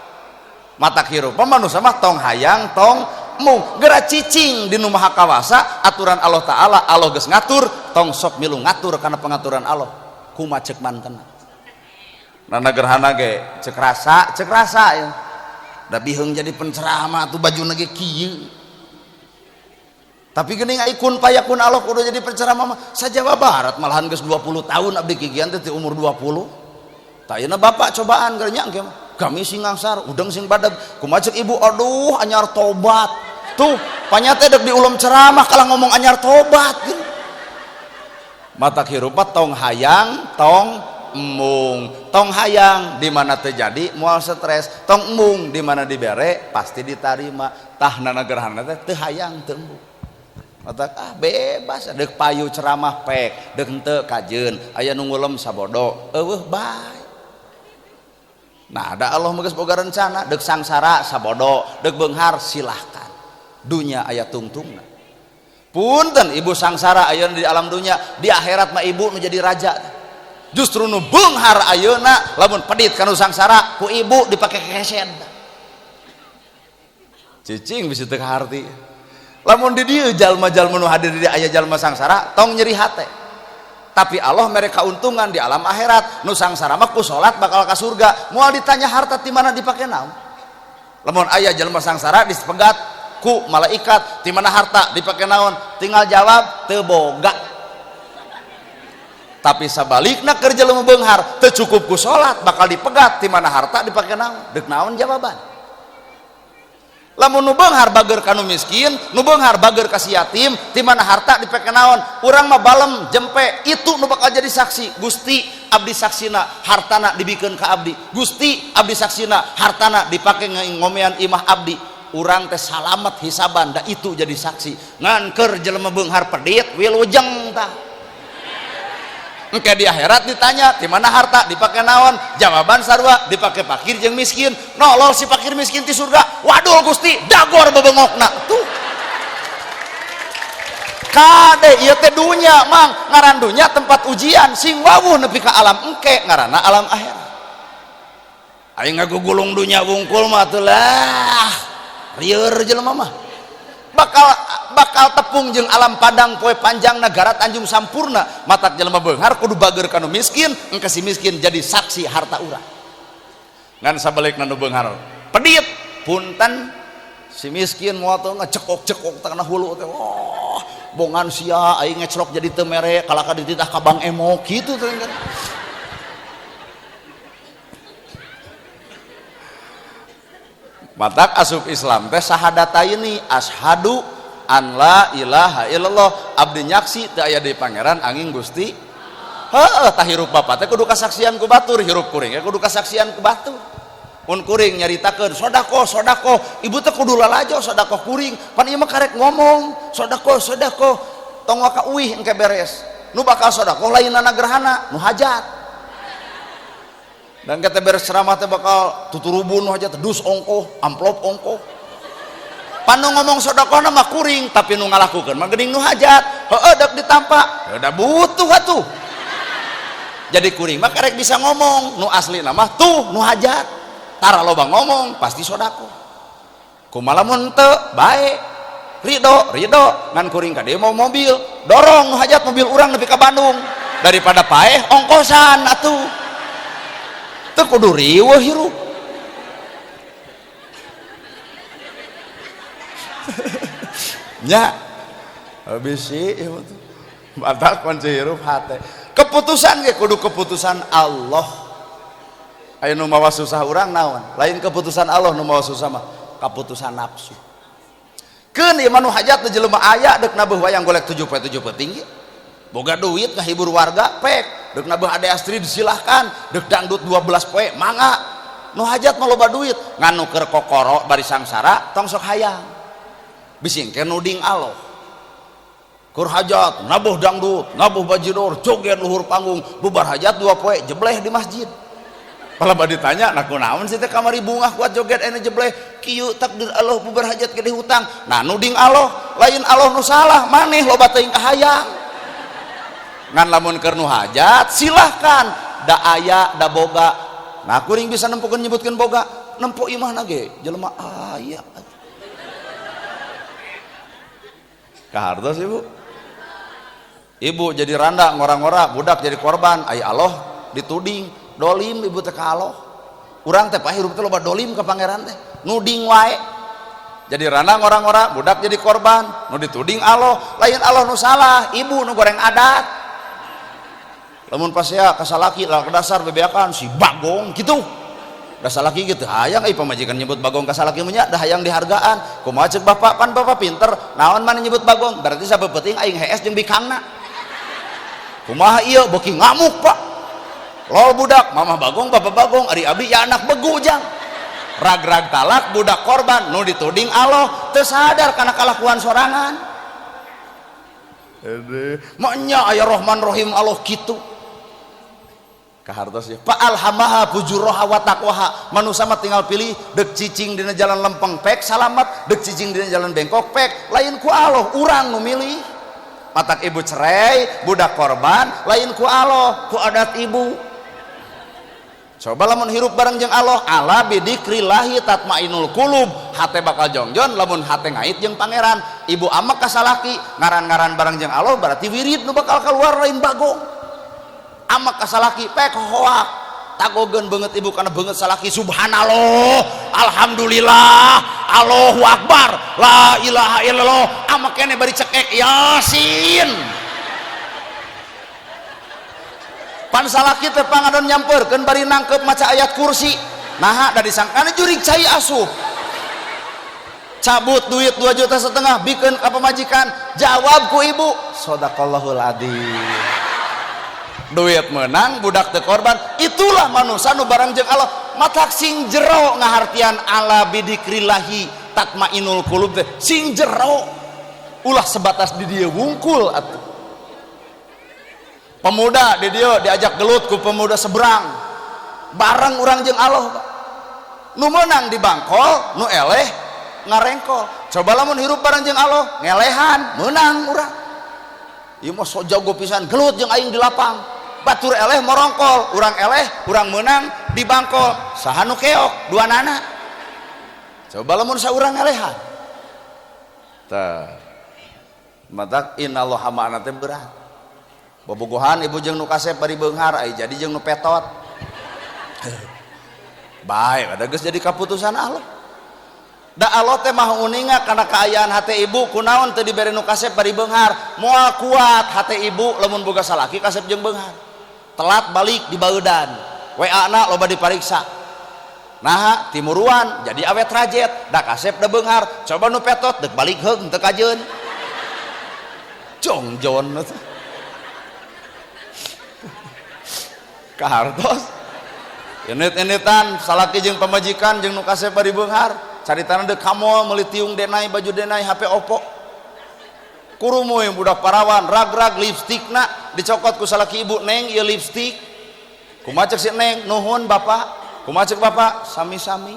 mata hirup manusia mah tong hayang tong mung geura cicing di nu maha kawasa aturan Allah taala Allah geus ngatur tong sok milu ngatur kana pengaturan Allah kumaha ceuk mantena nana gerhana ge ceuk rasa ya da biheung jadi penceramah tuh bajuna ge kieu tapi geuning ikun payakun Allah kudu jadi penceramah mah sajawa barat malahan geus 20 tahun abdi kikian teh umur 20 tah ayeuna bapak cobaan keur nya engke mah kami sing ngangsar udang sing badag kumaha ceuk ibu aduh anyar tobat tuh panyate deuk diulum ceramah kalah ngomong anyar tobat gitu. Mata hirupat tong hayang tong embung tong hayang di mana terjadi moal stres tong embung di mana dibere pasti diterima tah nana gerhana teh teu hayang teu embung mata bebas deuk payu ceramah pek deuk henteu kajeun aya nu ngulem sabodo eueuh bae. Nah ada Allah mah geus boga rencana deuk sangsara sabodo deuk beunghar silahkan dunya aya tungtungna punten ibu sangsara ayeuna di alam dunya di akhirat mah ibu nu jadi raja justru nu beunghar ayeuna lamun pedit kanu sangsara ku ibu dipake kesed cicing bisi teu kaharti lamun di dieu jalma-jalma nu hadir di aya jalma sangsara tong nyeri hate tapi Allah mereka keuntungan di alam akhirat nu sangsara mah ku salat bakal ka surga moal ditanya harta di mana dipake naon lamun aya jalma sangsara dipegat ku malaikat di mana harta dipake naon tinggal jawab teu boga tapi sabalikna keur jelema beunghar teu cukup ku salat bakal dipegat di mana harta dipake naon deuk naon jawaban lamun nu beunghar bager kanu miskin nu beunghar bager ka si yatim di mana harta dipake naon urang mah balem jempe itu nu bakal jadi saksi Gusti abdi saksina hartana dibikeun ka abdi. Gusti abdi saksina hartana dipake ngomean imah abdi. Urang teh salamet hisaban da itu jadi saksi. Ngan keur jelema beunghar pedit wilujeng tah. Engke di akhirat ditanya di mana harta dipake naon, jawaban sarua dipake fakir jeung miskin. Nolol si fakir miskin ti surga. Waduh Gusti dagor bebengokna tuh. Kade ieu teh dunya mang, ngaran dunya tempat ujian sing wawuh nepi ka alam engke ngaranna alam akhirat. Aing ngagugulung dunya wungkul mah teh lah rieur jelema mah bakal tepung jeung alam padang poe panjang negara Tanjung Sampurna. Matak jelema beunghar kudu bager kanu miskin, engke si miskin jadi saksi harta urang. Ngan sabalikna nu beunghar pedit punten si miskin moal teh ngecekok-cekok tengah hulu teh. Oh, bongan sia aing ngecrok jadi teu mere kalaka dititah ka Bang Emo kitu teh. Matak asup Islam teh sahadataini asyhadu an la ilaha illallah abdi nyaksi teu aya deui pangeran angin Gusti. Heueuh tah hirup bapa teh kudu kasaksian ku batur, hirup kuring kudu kasaksian ku batur. Mun kuring nyaritakeun sodako ibu teh kudu lalajo sodako kuring pan ieu mah karek ngomong sodako tong waka uih engke beres. Nu bakal sodako lainna gerhana nu hajat. Dan kita beres ceramah teh bakal tuturubun aja tedus ongkoh amplop ongkoh panu ngomong sodakona mah kuring tapi nu ngalakukeun mah geuning nu hajat heueuh dek ditampa udah butuh atuh jadi kuring mah karek bisa ngomong nu asli mah tuh nu hajat tara loba ngomong pasti sodako kumaha mun teu bae ridho ngan kuring ka dieu mau mobil dorong nu hajat mobil urang nepi ka Bandung daripada paeh ongkosan atuh teu kudu riweuh hirup. Nya habis sih batak kunci hirup hate. Keputusan ge kudu keputusan Allah. Aya nu mawa susah urang naon? Lain keputusan Allah nu mawa susah mah keputusan nafsu. Keun ieu mah nu hajat teh jelema aya deuk nabeuh wayang golek 7 tinggi. Boga duit ngahibur warga pek deuk nabeuh Ade Astrid silahkan deuk dangdut 12 poe mangga nu hajat mah loba duit nganu keur kokoro bari sangsara tong sok hayang bising ke nuding Allah keur hajat nabuh dangdut nabuh bajidor joget luhur panggung bubar hajat 2 poe jebleh di masjid pala bade ditanya nah kunaon sih teh kamari bungah kuat joget ene jebleh kieu takdir Allah bubar hajat gede hutang nah nuding Allah lain Allah nu salah maneh loba teuing kahayang ngan lamun keur nu hajat silahkan da aya da boga nah kuring bisa nempukeun nyebutkeun boga nempo imahna ge jelema aya kahartos ibu jadi randa ngora-ngora budak jadi korban aya Allah dituding dolim ibu teh ka Allah urang teh pahirup teh loba dolim ka pangeran teh nuding wae jadi randa ngora-ngora budak jadi korban nu dituding Allah lain Allah nu salah ibu nu goreng adat lamun pas ya kasalaki lah dasar bebeakan si bagong gitu dasar laki gitu hayang pamajikan nyebut bagong kasalaki nya dah hayang dihargaan kumaha ceuk bapak pan bapak pinter naon mana nyebut bagong berarti sabeuting aing HS jeung bikangna kumaha ieu beuki ngamuk pak lol budak mamah bagong bapak bagong ari abi ya anak begu jang rag-rag talak budak korban nu dituding Allah teu sadar kana kalakuan sorangan maknya aya Rahman Rahim Allah gitu kahartos ya fa alhamaha fujuraha wa taqwaha manusia mah tinggal pilih deuk cicing dina jalan lempeng pek salamet deuk cicing dina jalan bengkok pek lain ku Allah urang nu milih matak ibu cerai budak korban lain ku Allah ku adat ibu coba lamun hirup bareng jeung Allah ala bidzikrillahi tatmainul qulub hate bakal jongjon lamun hate ngait jeung pangeran ibu amak kasalaki ngaran-ngaran bareng jeung Allah berarti wirid nu bakal keluar lain bagong amak kasalaki pek hoak tagogeun banget ibu karena banget salaki subhanallah alhamdulillah Allahu akbar la ilaha illallah amak kene bari cekek yasin pan salaki teh pangadon nyamperkeun bari nangkep maca ayat kursi naha da disangkana jurig cai asup cabut duit 2,5 juta bikeun ka pamajikan jawab ku ibu shadaqallahul adzim duit menang budak teu korban. Itulah manusia nu bareng jeung Allah matak sing jero ngahartian ala bidikrillahi tatmainul qulub teh sing jero ulah sebatas di dieu wungkul atuh. Pemuda di dieu diajak gelut ku pemuda seberang bareng urang jeung Allah Pak. Nu menang di bangkol nu eleh ngarengkol. Coba lamun hirup bareng jeung Allah ngelehan menang urang. Ieu mah so jago pisan gelut jeung aing di lapang. Batur eleh morongkol, urang eleh, urang menang di bangkol. Saha nu keok duanana? Coba lamun saurang elehan. Tah. Matak innallaha ma'ana teh berat. Bobogohan ibu jeung nu kasep bari beunghar ai jadi jeung nu petot. Bae ada geus jadi kaputusan Allah. Da Allah teh mah uninga kana kaayaan hate ibu kunaon teu dibere nu kasep bari beunghar moal kuat hate ibu lamun boga salaki kasep jeung beunghar telat balik di baeudan WA na loba dipariksa nah timuruan jadi awet rajet da kasep da beunghar coba nu petot deuk balik heug teu kajeun jongjon kahartos init-initan salaki jeung pamajikan jeung nu kasep bari beunghar caritana dek kamol meuli tiung denai baju denai HP Oppo kurumuy budak parawan rag-rag lipstikna dicokot ku salaki ibu neng ieu lipstik kumaha ceuk si neng nuhun bapak kumaha ceuk bapak sami-sami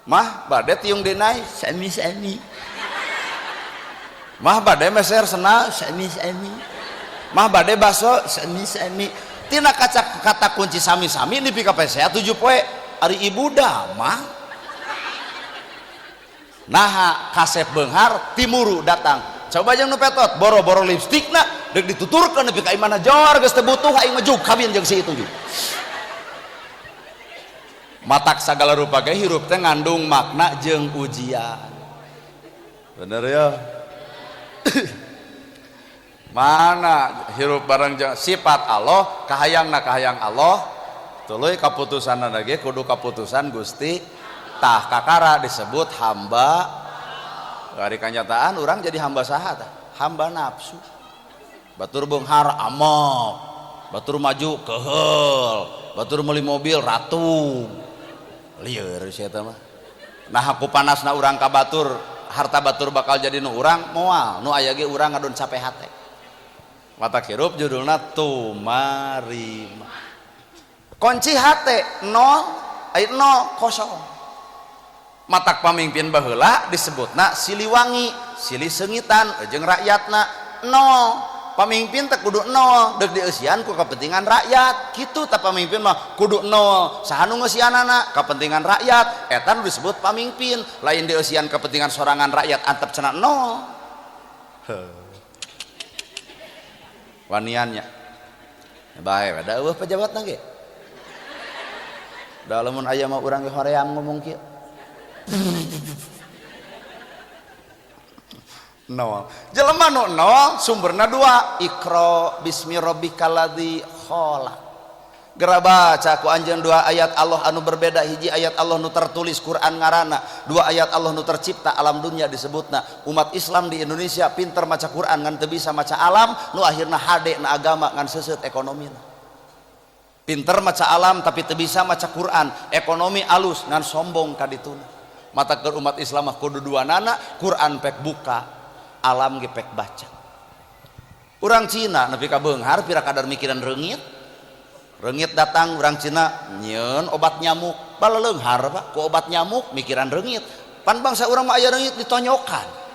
mah bade tiung denai sami-sami mah bade meser sena sami-sami mah bade baso sami-sami tina kata kunci sami-sami nepi ka PSA 7 poe ari ibu damah nah kasep beunghar timuru datang coba jeung nu petot boro-boro lipstikna deuk dituturkeun nepi ka imana jor geus teu butuh aing mah juk kawin jeung si itu juk matak sagala rupa ge hirup teh ngandung makna jeung ujian bener ya mana hirup bareng jeung sifat Allah kahayangna kahayang Allah tuluy kaputusanna ge kudu kaputusan Gusti tah kakara disebut hamba dari kenyataan orang jadi hamba saha tah hamba nafsu batur beunghar amok batur maju keheul batur meuli mobil ratu lieur sia eta mah nah aku panasna urang ka batur harta batur bakal jadi nu urang moal nu aya ge urang ngadon capek hate mata hirup judulna tumarima kunci hate nol aya nol kosong matak pamimpin baheula disebutna siliwangi silih seungitan jeung rakyatna nol pamimpin teh kudu nol deuk dieusian ku kepentingan rakyat kitu tah pamimpin mah kudu nol saha nu ngeusianana kepentingan rakyat eta nu disebut pamimpin lain dieusian kepentingan sorangan rakyat antep cenah nol waniannya bae da eueuh pejabatna ge da lamun aya mah urang ge hoream ngomong kieu nol jelema nu nol sumberna dua ikro bismi rabbikal ladzi khalaq geura baca ku anjeun dua ayat Allah anu berbeda hiji ayat Allah nu tertulis Quran ngaranna dua ayat Allah nu tercipta alam dunia disebutna umat Islam di Indonesia pinter maca Quran ngan teu bisa maca alam nu akhirna hade na agama ngan seuseut ekonomina pinter maca alam tapi teu bisa maca Quran ekonomi alus ngan sombong ka dituna mata ke umat Islam mah kudu duanana Quran pek buka alam ge pek baca urang Cina nepi ka beunghar pira kadar mikiran reungit datang urang Cina nyieun obat nyamuk baleleunghar Pak ku obat nyamuk mikiran reungit pan bangsa urang mah aya reungit ditonyokan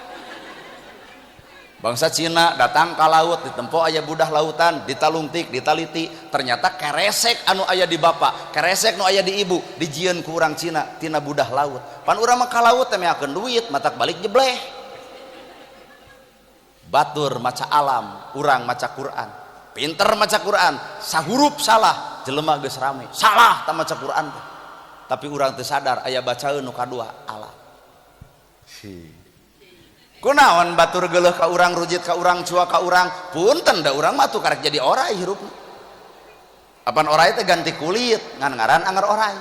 bangsa Cina datang ka laut ditempo aya budah lautan ditalungtik ditaliti ternyata keresek anu aya di bapa keresek nu aya di ibu dijieun ku urang Cina tina budah laut pan urang mah ka laut teh meakeun duit matak balik jebleh batur maca alam urang maca Quran pinter maca Quran sahurup salah jelema geus rame salah tah maca Quran tapi urang teu sadar aya bacaeun nu kadua alam kunaon batur geuleuh ka urang rujit ka urang cua ka urang punten da urang mah atuh karek jadi orai hirupna apan orai teh ganti kulit ngan ngaran anger orai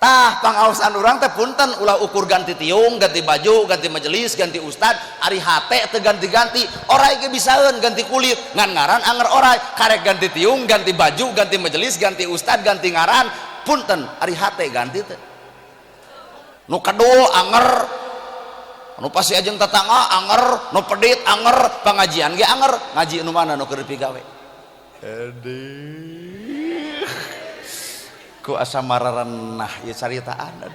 tah pangaosan urang teh punten ulah ukur ganti tiung, ganti baju, ganti majelis, ganti ustad, ari hate teu ganti-ganti, oray ge bisaeun ganti kulit, ngan ngaran anger oray, karek ganti tiung, ganti baju, ganti majelis, ganti ustad, ganti ngaran, punten ari hate ganti teh. Nu kadul anger, nu pasi ajeng tetangga anger, nu pedit anger, pengajian ge anger, ngaji nu mana nu keur pigawe. Aduh, ku asa mararenah ieu caritaan.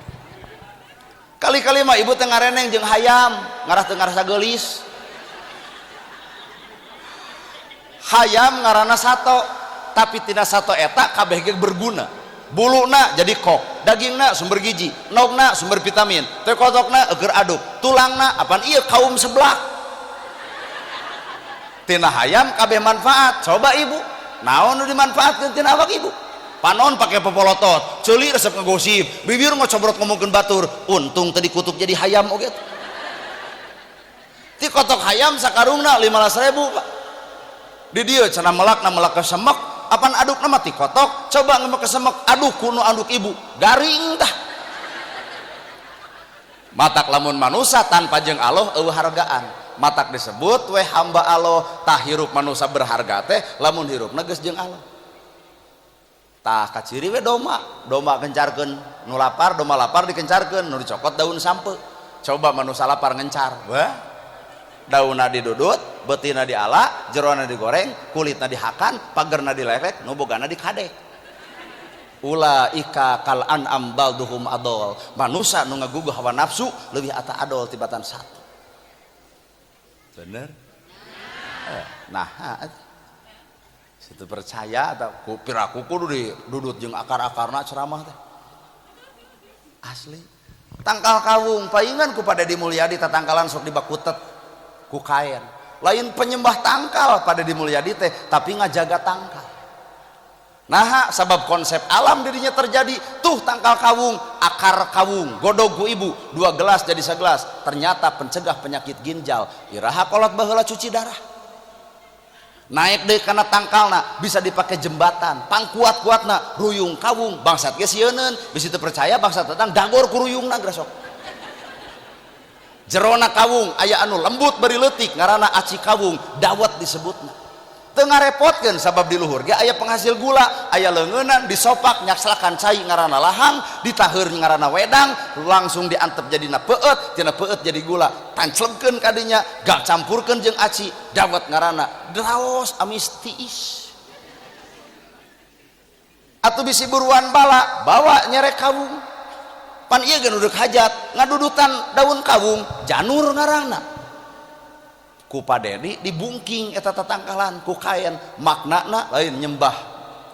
Kali-kali mah ibu teh ngareneng jeung hayam, ngarah teu ngarasa geulis. Hayam ngaranna sato, tapi tina sato eta kabeh ge berguna. Buluna jadi kok, dagingna sumber gizi, nogna sumber vitamin, teh kotokna eueur aduk, tulangna apaan ieu kaum seblak. Tina hayam kabeh manfaat, coba ibu naon nu dimanfaatkeun tina awak ibu? Panon pakai popolotot, ceuli resep ngegosip, bibir ngocobrot ngomongkeun batur, untung tadi kutuk jadi hayam oge. Ti kotok hayam sakarungna 15.000 Pak. Di dieu cenah melakna melak kesemek, apan adukna mah ti kotok, coba ngemek kesemek, aduh kuno anduk ibu, garing tah. Matak lamun manusia tanpa jeung Allah eueuh hargaan. Matak disebut we hamba Allah, tah hirup manusia berharga teh lamun hirupna geus jeung Allah. Tah kaciri we doma kencarkeun, nu lapar doma lapar dikencarkeun, nu dicokot daun sampe. Coba manusia lapar ngencar, wah daunna didudut, beutina diala, jerona digoreng, kulitna dihakan, pagerna dilelek, nu bogana dikadek. Ulaika kal an'am balduhum adol. Manusia nu ngaguguh hawa nafsu leuwih ata adol tibatan satu. Bener? Nah, situ percaya atau kupiraku kudu didudut jeung akar-akarna ceramah teh. Asli. Tangkal kawung paingan ku pada dimulyadi tatangkalan sok dibakutet ku kaen. Lain penyembah tangkal pada dimulyadi teh, tapi ngajaga tangkal. Nah, sabab konsep alam dirinya terjadi tuh tangkal kawung, akar kawung, godog ku ibu, 2 gelas jadi segelas, ternyata pencegah penyakit ginjal. Iraha kolot baheula cuci darah. Naik deui kana tangkalna bisa dipakai jembatan, pangkuat-kuatna ruyung kawung, bangsat ge sieuneuun, bisi teu percaya bangsat datang dagor ku ruyungna grasok. Jerona kawung aya anu lembut bari leutik ngaranna aci kawung, dawet disebutna. Teu ngarepotkeun sabab di luhur ge aya penghasil gula, aya leungeunnan disopak nyakselakan cai ngaranna lahang, ditaheur ngaranna wedang, langsung diantep jadina peueut, tina peueut jadi gula, tanclemkeun ka dinya, gak campurkeun jeung aci, dawet ngaranna draos amis tiis. Atuh bisi buruan bala, bawa nyerek kawung. Pan ieu geus duduk hajat, ngadudutan daun kawung, janur ngaranna. Ku padeni dibungking eta tatangkalan ku kaen, maknana lain nyembah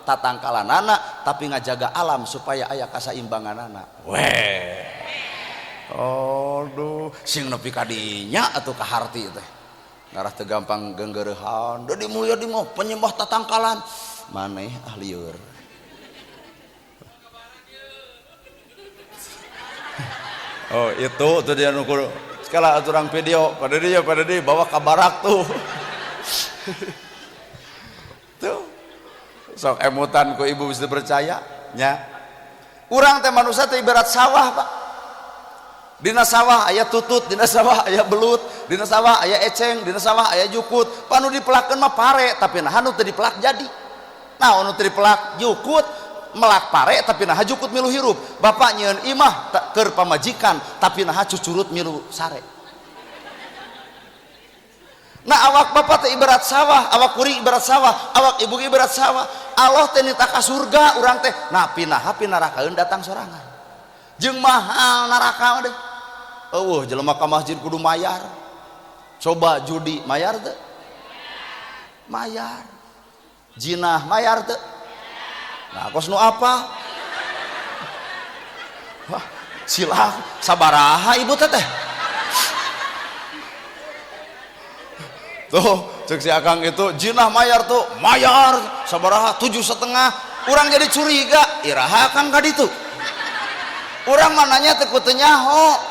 tatangkalanana tapi ngajaga alam supaya aya kasaimbanganana. Weh, aduh sing nepi ka dinya atuh ka harti teh ngarah teu gampang geunggeurehan. Da dimulia di mah penyembah tatangkalan maneh ah lieur. Oh itu tuh dia nu kala aturang video pada dia bawa ke barak tuh. Tuh sok emutan ku ibu bisa percaya nya. Urang teh manusia teh ibarat sawah Pak. Dina sawah aya tutut, dina sawah aya belut, dina sawah aya eceng, dina sawah aya jukut. Panu dipelakeun mah pare tapi nah nu teu dipelak jadi. Nah anu teu dipelak jukut melak pare tapi nah jukut milu hirup. Bapak nyieun imah keur pamajikan tapi nah cucurut milu sare. Nah awak bapak teh ibarat sawah, awak kuring ibarat sawah, awak ibu ibarat sawah. Allah teh nita ka surga urang teh napi narakaeun datang sorangan. Jeung mahal naraka deh. Eueuh jelema ka masjid kudu mayar. Coba judi mayar teu? Mayar. Jinah mayar teu? Nah kos nu apa? Wah, silah sabaraha ibu teh teh? Tuh cek si akang itu jinah mayar tuh mayar sabaraha 7,5. Urang jadi curiga iraha akang ka ditu. Urang mananya teu kudu nyaho.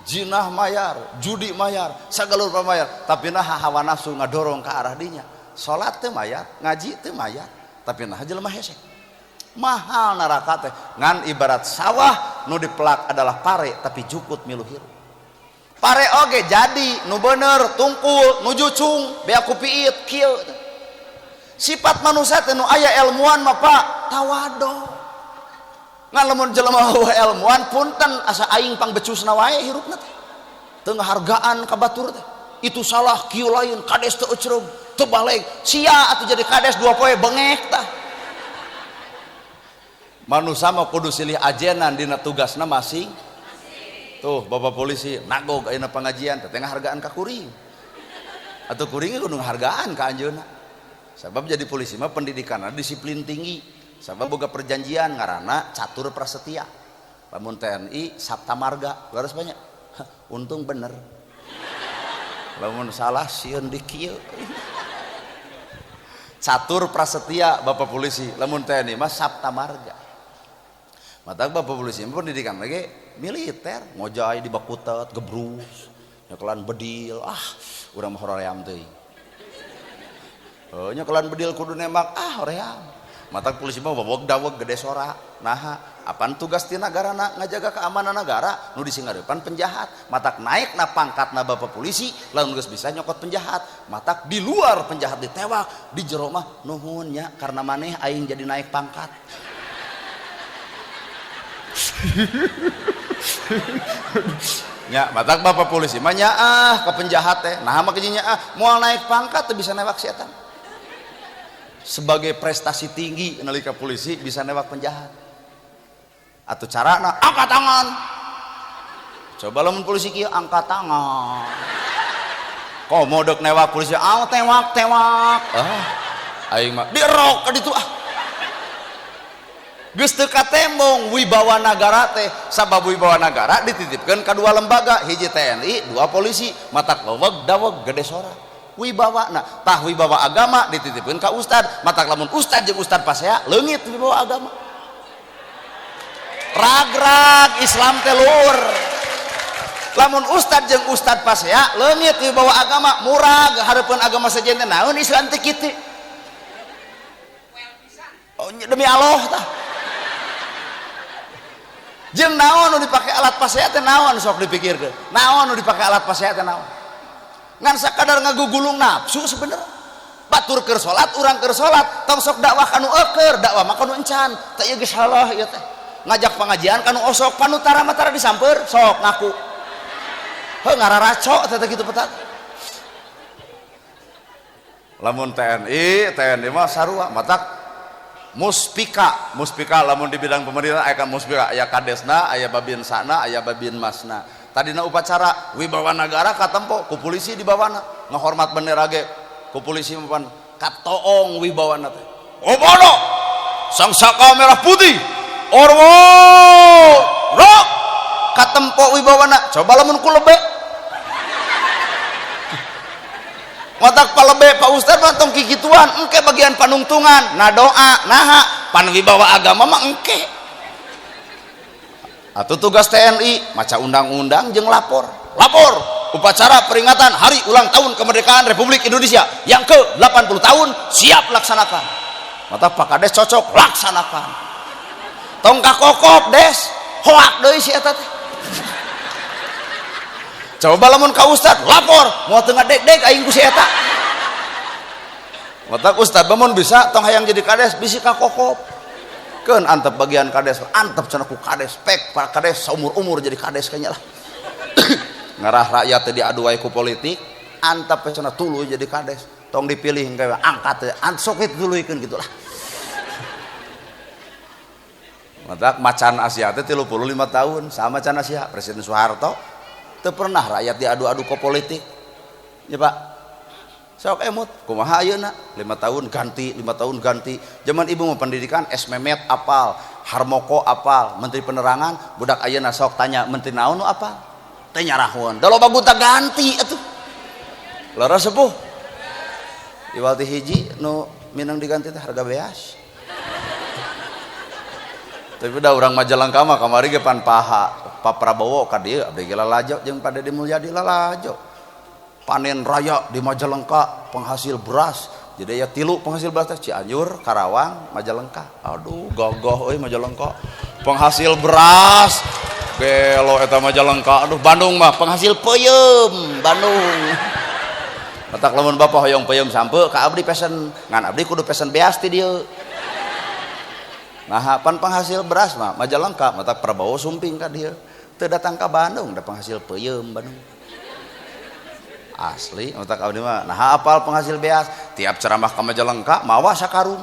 Jinah mayar, judi mayar, sagalur pamayar, tapi nah hawa nafsu ngadorong ke arah dinya. Salat teu mayar, ngaji teu mayar, tapi nah jelema hese. mahal neraka teh ngan ibarat sawah nu dipelak adalah pare tapi jukut milu hirup pare oge jadi nu bener tungkul nu jucung bea ku piit kieu sifat manusia teh nu aya ilmuan mah Pak tawado ngan lamun jelema ilmuwan punten asa aing pangbecusna wae hirupna teh teu ngahargaan ka batur teh itu salah kieu lain kades teu ecrog teu balik sia atuh jadi kades dua poe bengek tah manusia mah kudu silih ajenan dina tugasna masing tuh bapak polisi nagog ayeuna pengajian teh ngahargaan ka kuring atuh kuring kudu ngahargaan ka anjeunna sabab jadi polisi mah pendidikanna disiplin tinggi sabab boga perjanjian ngaranna catur prasetya lamun TNI sabta marga laras banyak untung bener lamun salah sieun di kieu catur prasetya bapak polisi lamun TNI mah sabta marga mata bapak polisi pendidikan lagi militer ngojay di bakutet gebrus nyekelan bedil urang mah hoream teuing nyekelan bedil kudu nembak hoream mata polisi mah bobog daweg gede sorak nah apaan tugas ti nagarana ngajaga keamanan negara nu disingarepan penjahat matak naik na pangkatna bapak polisi lamun geus bisa nyokot penjahat matak di luar penjahat ditewak di jero mah nuhun nya karena maneh aing jadi naik pangkat nya matak bapak polisi mah nya ke penjahat teh nah mah kieu nya moal naik pangkat teu bisa newak si eta sebagai prestasi tinggi nalika polisi bisa newak penjahat atau carana angkat tangan coba lamun polisi kieu angkat tangan komo deuk newak polisi tewak aing mah dirok ka ditu geus teu katembong wibawa nagara teh sabab wibawa nagara dititipkeun ka dua lembaga hiji TNI dua polisi matak loweg daweg gede sora wibawa tah wibawa agama dititipkeun ka ustad matak lamun ustad jeung ustad pasea leungit wibawa agama ragrag Islam teh luhur lamun ustad jeung ustad pasea leungit wibawa agama murag hareupeun agama sejen teh naon Islam teh kitu demi Allah tah jeung naon nu dipake alat pasea teh naon sok dipikirkeun naon nu dipake alat pasea teh naon ngan sakadar ngagugulung nafsu sebenarnya batur keur salat urang keur salat tong sok dakwah kanu eukeur dakwah mah kanu encan teh ieu geus salah ieu teh ngajak pengajian kanu osok panutara mah tara disamper sok ngaku heuh ngararaco teh kitu petat lamun TNI mah sarua matak muspika lamun di bidang pemerintah aya muspika aya kadesna aya babinsana aya babin masna tadina upacara wibawa nagara katempo ku polisi di bawana ngahormat bendera ge ku polisi mapan katoong wibawana teh obono sang saka merah putih orwo rok katempo wibawana coba lamun ku lebe matak palebe Pak Ustad mah tong kikituan engke bagian panungtungan nah doa naha pan wibawa agama mah engke atuh tugas TNI maca undang-undang jeung lapor upacara peringatan hari ulang tahun kemerdekaan Republik Indonesia yang ke-80 tahun siap laksanakan matak Pak Kades cocok laksanakan tong kakokop des hoak deui si eta teh coba lamun ka ustad lapor moal teu ngadeg-deg aing ku si eta matak ustad bamun bisa tong hayang jadi kades bisi ka kokop keun antep bagian kades antep cenah ku kades pek para kades saumur-umur jadi kades kayaknya lah ngarah rakyat teh diadu wae ku politik antep cenah tuluy jadi kades tong dipilih engke angkat teh sok dituluykeun kitu lah matak macan Asia teh 35 tahun sama macan Asia Presiden Soeharto teu pernah rakyat diadu-adu ke politik ya Pak sok emut kumaha ayeuna 5 tahun ganti zaman ibu mau pendidikan Memet apal Harmoko apal Menteri Penerangan budak ayeuna sok tanya menteri naon nu apal teh nyarahun da loba buta ganti atuh lara sepuh iwal ti hiji nu minang diganti teh harga beas tapi udah orang Majalengka mah kamari ge pan paha Pak Prabowo ka dieu abdi ge lalajo jeung Pak Deddy Mulyadi lalajo panen raya di Majalengka penghasil beras jadi ya tilu penghasil beras teh Cianjur, Karawang, Majalengka. Aduh gogoh euy Majalengka penghasil beras gelo eta Majalengka. Aduh Bandung mah penghasil peuyeum Bandung. Matak lamun bapak hoyong peuyeum sampe ka abdi pesen ngan abdi kudu pesen beas ti dieu. Nah pan penghasil beras mah Majalengka matak Prabowo sumping ka dieu teu datang ka Bandung da penghasil peuyeum Bandung asli. Matak abdi mah nah apal penghasil beas tiap ceramah ka Majalengka mawa sakarung.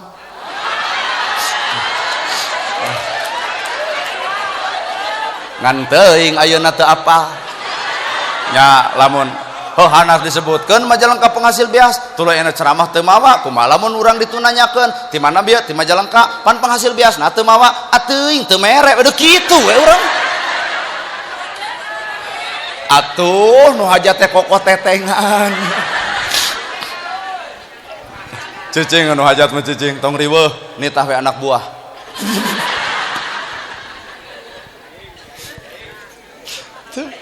Ngan teuing ayeuna teu apal nya lamun hanas disebutkan Majalengka penghasil beas tuluy enak ceramah teu mawa kumaha lamun urang ditunanyakeun ti mana bieu ti Majalengka pan penghasil beas na teu mawa ateuing teu mere udah kitu we urang atuh nu hajat teh kokoh tetengan cicing nu hajat mah cicing tong riweuh nitah we anak buah